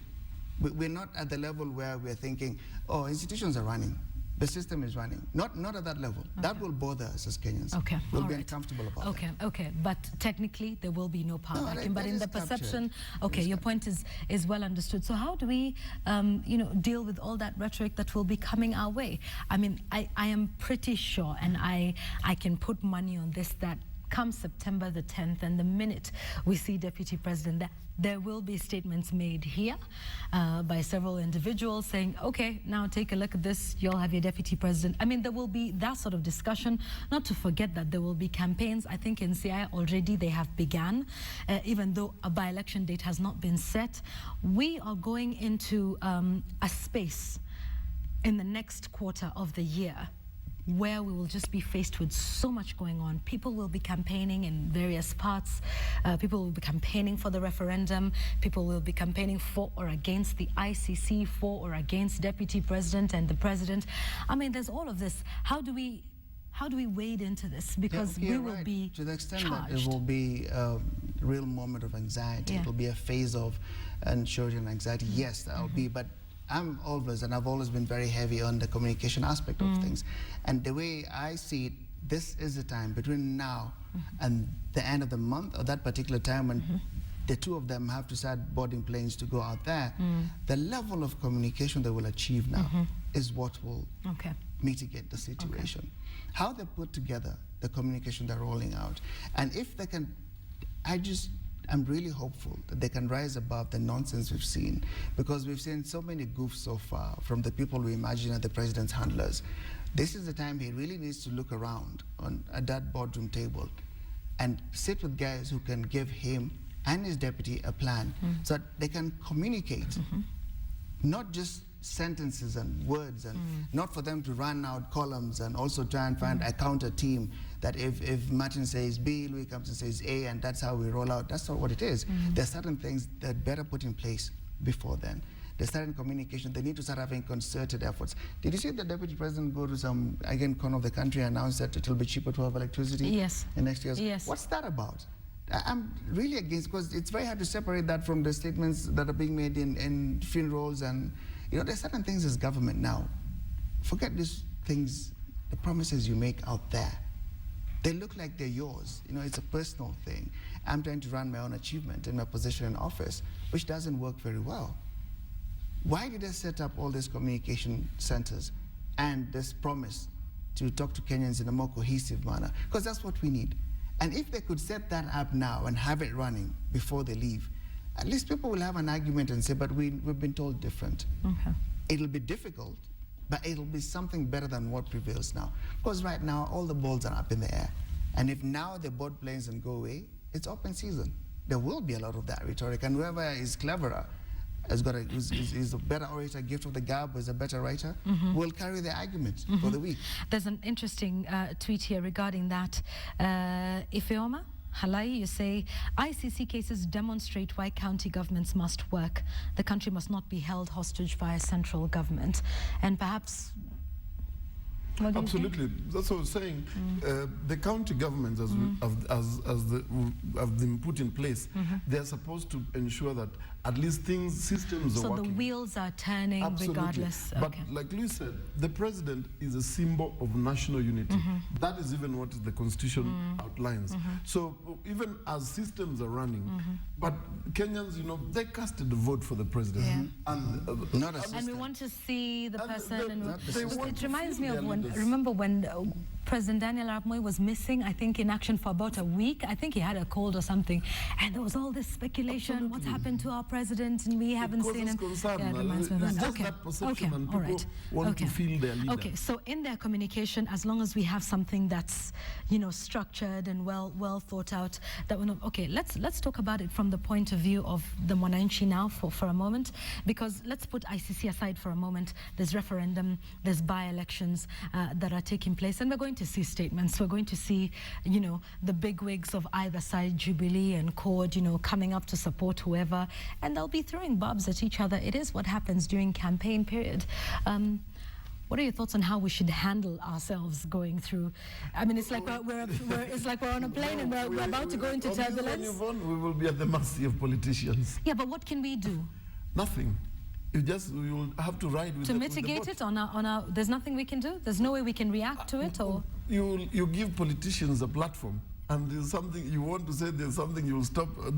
We're not at the level where we're thinking, oh, institutions are running. the system is running. Not at that level. That will bother us as Kenyans. Okay, We'll all be right. uncomfortable about Okay, okay, but technically there will be no power No, vacuum. that But in is the perception, captured. okay, your point is well understood. So how do we, deal with all that rhetoric that will be coming our way? I mean, I am pretty sure, and I can put money on this, that come September the 10th, and the minute we see Deputy President, there will be statements made here by several individuals saying, okay, now take a look at this, you'll have your Deputy President. I mean, there will be that sort of discussion, not to forget that there will be campaigns. I think in CI already they have begun, even though a by-election date has not been set. We are going into a space in the next quarter of the year where we will just be faced with so much going on. People will be campaigning in various parts. People will be campaigning for the referendum. People will be campaigning for or against the ICC, for or against Deputy President and the President. I mean, there's all of this. How do we wade into this? Because we will be to the extent charged. that it will be a real moment of anxiety. Yeah. It will be a phase of anxiety and anxiety. Yes, that'll be, but I'm always, and I've always been very heavy on the communication aspect of things. And the way I see it, this is the time between now and the end of the month, or that particular time when the two of them have to start boarding planes to go out there. The level of communication they will achieve now is what will mitigate the situation. How they put together the communication they're rolling out, and if they can, I'm really hopeful that they can rise above the nonsense we've seen, because we've seen so many goofs so far from the people we imagine are the president's handlers. This is the time he really needs to look around at that boardroom table and sit with guys who can give him and his deputy a plan so that they can communicate, not just sentences and words, and not for them to run out columns and also try and find a counter team that if Martin says B, Louis comes and says A, and that's how we roll out. That's not what it is. There are certain things that better put in place before then. There's certain communication. They need to start having concerted efforts. Did you see the Deputy President go to some, again, corner of the country and announce that it will be cheaper to have electricity in next year? Yes. What's that about? I'm really against, because it's very hard to separate that from the statements that are being made in funerals. And there's certain things as government now. Forget these things, the promises you make out there. They look like they're yours. It's a personal thing. I'm trying to run my own achievement in my position in office, which doesn't work very well. Why did I set up all these communication centers and this promise to talk to Kenyans in a more cohesive manner? Because that's what we need. And if they could set that up now and have it running before they leave, at least people will have an argument and say, but we've been told different. It'll be difficult, but it'll be something better than what prevails now. Because right now, all the balls are up in the air. And if now they board planes and go away, it's open season. There will be a lot of that rhetoric, and whoever is cleverer, is a better orator, gift of the gab, is a better writer, will carry the argument for the week. There's an interesting tweet here regarding that. Ifeoma Halai, you say, ICC cases demonstrate why county governments must work. The country must not be held hostage by a central government. And perhaps, what do you think? Absolutely. That's what I was saying. The county governments, as have been put in place, they're supposed to ensure that at least systems are working. So the wheels are turning. Absolutely. Regardless. But like Louis said, the president is a symbol of national unity. That is even what the constitution outlines. So even as systems are running, but Kenyans, they casted a vote for the president. And Not a system. And we want to see the person. It reminds me of remember when President Daniel Arap Moi was missing, I think, in action for about a week. I think he had a cold or something. And there was all this speculation, what's happened to our president, and we haven't seen him. Concern. Yeah, it reminds me of It's that. just that perception, and people want to feel their leader. Okay, so in their communication, as long as we have something that's, structured and well thought out, that we're not, okay, let's talk about it from the point of view of the Mwananchi now for a moment, because let's put ICC aside for a moment. There's referendum, there's by-elections that are taking place, and we're going to see statements. We're going to see, the bigwigs of either side, Jubilee and CORD, coming up to support whoever, and they'll be throwing barbs at each other. It is what happens during campaign period. What are your thoughts on how we should handle ourselves going through? I mean, it's like we're on a plane and we're about to go into turbulence. We will be at the mercy of politicians. Yeah, but what can we do? Nothing. you'll have to ride with To the mitigate boat. it on our, there's nothing we can do? There's no way we can react to it, or? You give politicians a platform, and there's something you want to say, there's something you'll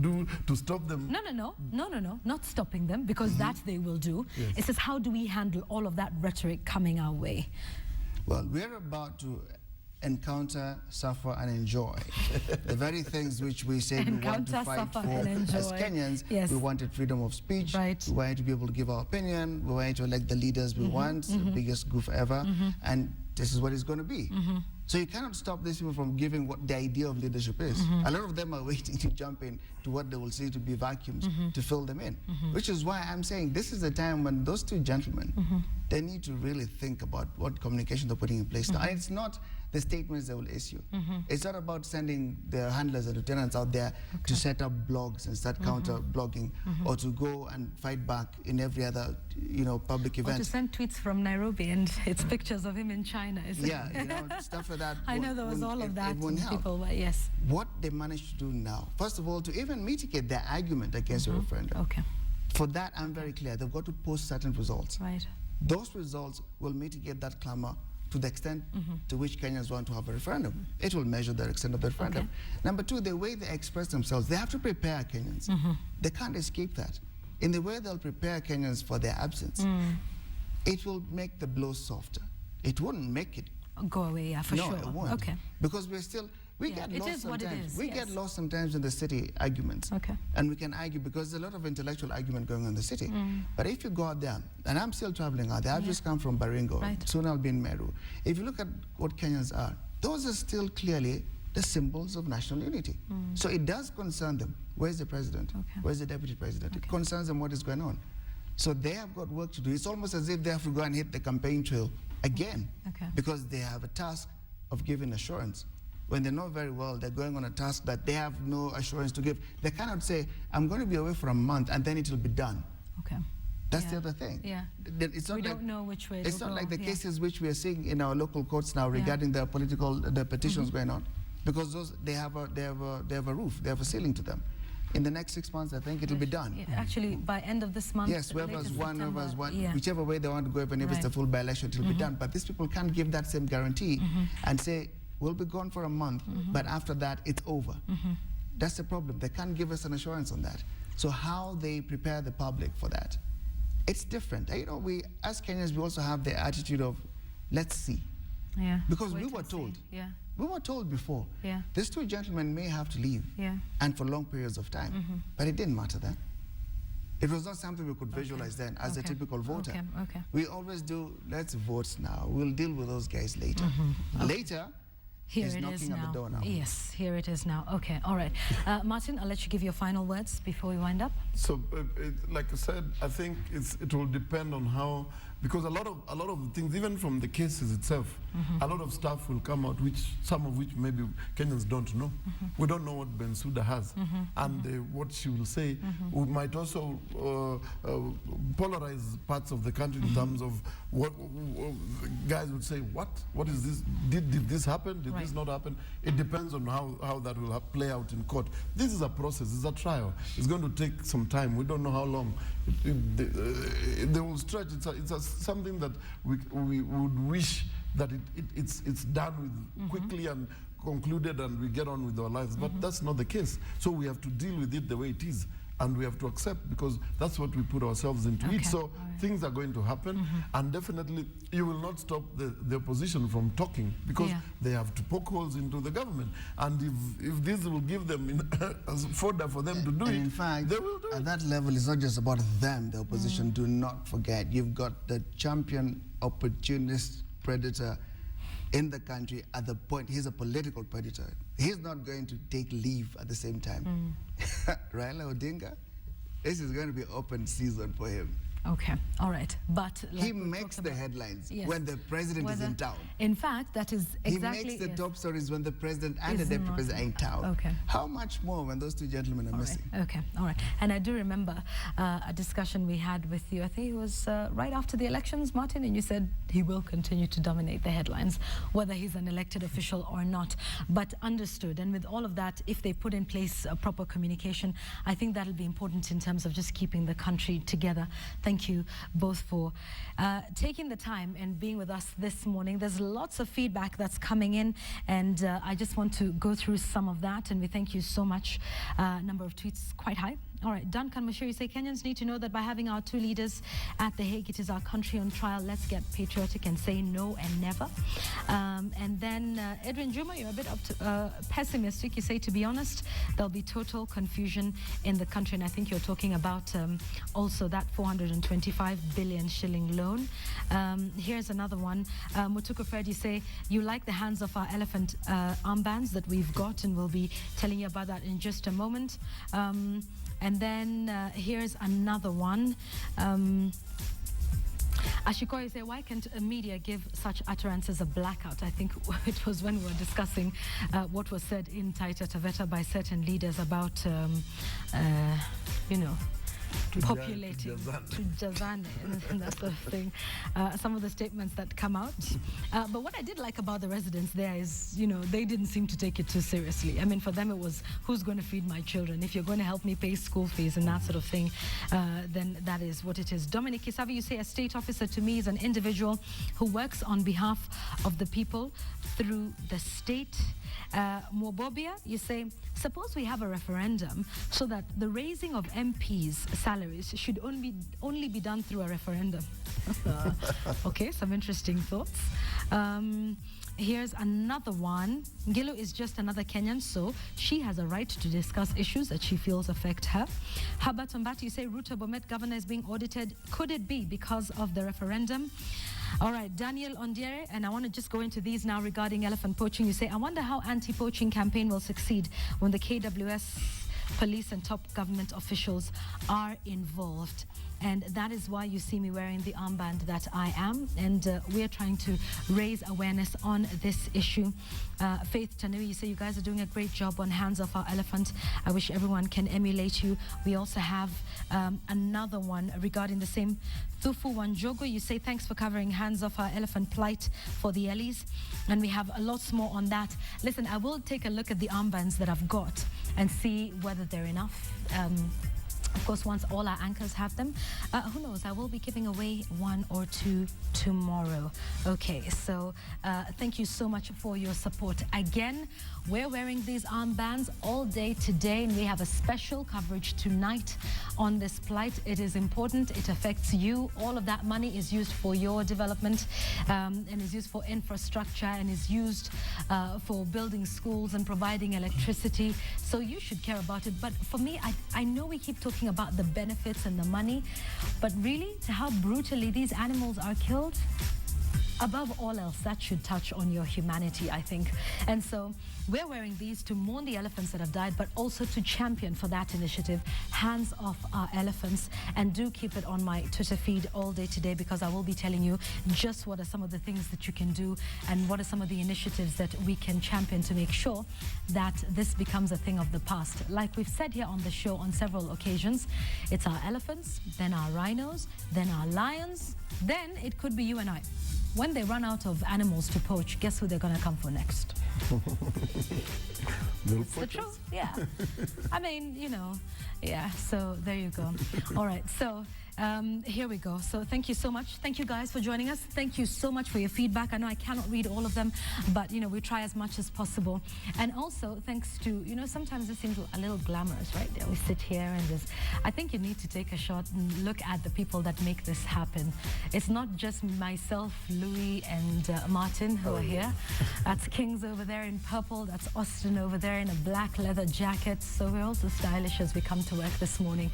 do to stop them. No, not stopping them, because that they will do. Yes. It says, how do we handle all of that rhetoric coming our way? Well, we're about to encounter, suffer, and enjoy the very things which we say we want to Encounter, fight suffer, for and enjoy. as Kenyans. Yes. We wanted freedom of speech. Right. We wanted to be able to give our opinion. We wanted to elect the leaders we want, the biggest goof ever. And this is what it's going to be. So you cannot stop these people from giving what the idea of leadership is. A lot of them are waiting to jump in to what they will see to be vacuums to fill them in. Which is why I'm saying this is the time when those two gentlemen, they need to really think about what communication they're putting in place now. And it's not the statements they will issue. It's not about sending their handlers and lieutenants out there to set up blogs and start counter-blogging, or to go and fight back in every other, public Or event. to send tweets from Nairobi and it's pictures of him in China, isn't it? Yeah, stuff like that. I know there was all of that It won't in help. people, but yes. What they managed to do now, first of all, to even mitigate their argument against the referendum. Okay, For that, I'm very clear. They've got to post certain results. right. Those results will mitigate that clamor to the extent to which Kenyans want to have a referendum. It will measure the extent of the referendum. Okay. Number two, the way they express themselves, they have to prepare Kenyans. They can't escape that. In the way they'll prepare Kenyans for their absence, it will make the blow softer. It wouldn't make it. Go away, yeah, for No, sure. it won't. Okay. Because we're still, we Yeah, get it lost is what it sometimes. is, We yes. get lost sometimes in the city arguments. Okay. And we can argue because there's a lot of intellectual argument going on in the city. But if you go out there, and I'm still traveling out there, I've just come from Baringo, Right. soon I'll be in Meru. If you look at what Kenyans are, those are still clearly the symbols of national unity. So it does concern them. Where's the president? Okay. Where's the deputy president? It concerns them what is going on. So they have got work to do. It's almost as if they have to go and hit the campaign trail again. Okay. Because they have a task of giving assurance. When they know very well they're going on a task that they have no assurance to give, they cannot say, I'm going to be away for a month and then it will be done. Okay. That's Yeah. the other thing. Yeah. It's not We like, don't know which way It's it'll not like go, the yeah. cases which we are seeing in our local courts now regarding the petitions going on, because those they have a roof, they have a ceiling to them. In the next 6 months, I think it'll be done. Yeah, actually, by end of this month. Yes, whoever's won, Yeah. whichever way they want to go, even if it's a Right. full by-election, it'll be done. But these people can't give that same guarantee and say, we'll be gone for a month, but after that, it's over. That's the problem. They can't give us an assurance on that. So how they prepare the public for that, it's different. We, as Kenyans, we also have the attitude of, let's see. Yeah. Because Wait we were and see. told. Yeah. We were told before, Yeah. these two gentlemen may have to leave, Yeah. and for long periods of time. But it didn't matter then. It was not something we could visualize then as a Okay. typical voter. Okay. We always do, let's vote now. We'll deal with those guys later. Later Here is it is knocking at now. the door now. Yes, here it is now. Okay, all right. Martin, I'll let you give your final words before we wind up. So, like I said, I think it will depend on how, because a lot of the things, even from the cases itself, a lot of stuff will come out, some of which maybe Kenyans don't know. We don't know what Bensouda has, and what she will say might also polarize parts of the country in terms of what guys would say. What is this? Did this happen? Did this not happen? It depends on how that will play out in court. This is a process. It's a trial. It's going to take some time. We don't know how long. They will stretch. It's something that we would wish that it's done with quickly and concluded and we get on with our lives. But that's not the case. So we have to deal with it the way it is. And we have to accept, because that's what we put ourselves into it. So things are going to happen, and definitely you will not stop the opposition from talking, because they have to poke holes into the government. And if this will give them as fodder for them to do it, in fact, they will do at it. that level, it's not just about them, the opposition. Do not forget, you've got the champion opportunist predator in the country at the point. He's a political predator. He's not going to take leave at the same time. Raila Odinga, this is going to be open season for him. Okay, all right. But like He we makes talked the about- headlines Yes. when the president is in town. In fact, that is exactly. He makes the yes. top stories when the president and the Is deputy not president are in town. Okay. How much more when those two gentlemen are All missing? right. Okay, all right. And I do remember a discussion we had with you. I think it was right after the elections, Martin, and you said he will continue to dominate the headlines, whether he's an elected official or not. But understood. And with all of that, if they put in place a proper communication, I think that'll be important in terms of just keeping the country together. Thank thank you both for taking the time and being with us this morning. There's lots of feedback that's coming in, and I just want to go through some of that, and we thank you so much. Number of tweets quite high. All right, Duncan Mushiri say Kenyans need to know that by having our two leaders at The Hague, it is our country on trial. Let's get patriotic and say no and never. And then Edwin Juma, you're a bit pessimistic. You say, to be honest, there'll be total confusion in the country. And I think you're talking about also that 425 billion shilling loan. Here's another one. Mutuku Fred, you say you like the hands of our elephant armbands that we've got, and we'll be telling you about that in just a moment. And then here's another one. Ashikoi say, why can't media give such utterances a blackout? I think it was when we were discussing what was said in Taita Taveta by certain leaders about, you know, populating to Jazane and that sort of thing. Some of the statements that come out. But what I did like about the residents there is, you know, they didn't seem to take it too seriously. I mean, for them it was, who's going to feed my children? If you're going to help me pay school fees and that sort of thing, then that is what it is. Dominic Kisavi, you say a state officer to me is an individual who works on behalf of the people through the state. Mwobobia, you say, suppose we have a referendum so that the raising of MPs' salaries should only be done through a referendum. Okay, some interesting thoughts. Here's another one. Gilu is just another Kenyan, so she has a right to discuss issues that she feels affect her. Habat Mbati, you say Ruto Bomet governor is being audited. Could it be because of the referendum? All right, Daniel Ondiere, and I want to just go into these now regarding elephant poaching. You say, I wonder how anti-poaching campaign will succeed when the KWS police and top government officials are involved. And that is why you see me wearing the armband that I am. And we're trying to raise awareness on this issue. Faith Tanui, you say you guys are doing a great job on Hands Off Our Elephant. I wish everyone can emulate you. We also have another one regarding the same. Thufu Wanjogo, you say thanks for covering Hands Off Our Elephant plight for the Ellies. And we have lots more on that. Listen, I will take a look at the armbands that I've got and see whether they're enough. Of course, once all our anchors have them, who knows, I will be giving away one or two tomorrow. Okay, so thank you so much for your support. Again, we're wearing these armbands all day today, and we have a special coverage tonight on this plight. It is important. It affects you. All of that money is used for your development and is used for infrastructure and is used for building schools and providing electricity. So you should care about it. But for me, I know we keep talking about the benefits and the money, but really, to how brutally these animals are killed, above all else, that should touch on your humanity, I think. And so we're wearing these to mourn the elephants that have died, but also to champion for that initiative, Hands Off Our Elephants. And do keep it on my Twitter feed all day today, because I will be telling you just what are some of the things that you can do and what are some of the initiatives that we can champion to make sure that this becomes a thing of the past. Like we've said here on the show on several occasions, it's our elephants, then our rhinos, then our lions, then it could be you and I. When they run out of animals to poach, guess who they're going to come for next? It's the truth, yeah. I mean, you know, yeah, so there you go. All right, so here we go. So thank you so much. Thank you guys for joining us. Thank you so much for your feedback. I know I cannot read all of them, but, you know, we try as much as possible. And also thanks to, you know, sometimes it seems a little glamorous, right? We sit here and there's, I think you need to take a shot and look at the people that make this happen. It's not just myself, Louis and Martin who are here. That's Kings over there in purple. That's Austin over there in a black leather jacket. So we're also stylish as we come to work this morning.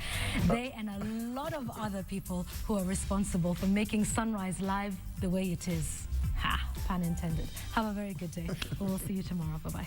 They and a lot of other people who are responsible for making Sunrise Live the way it is. Ha, pun intended. Have a very good day. We'll see you tomorrow. Bye-bye.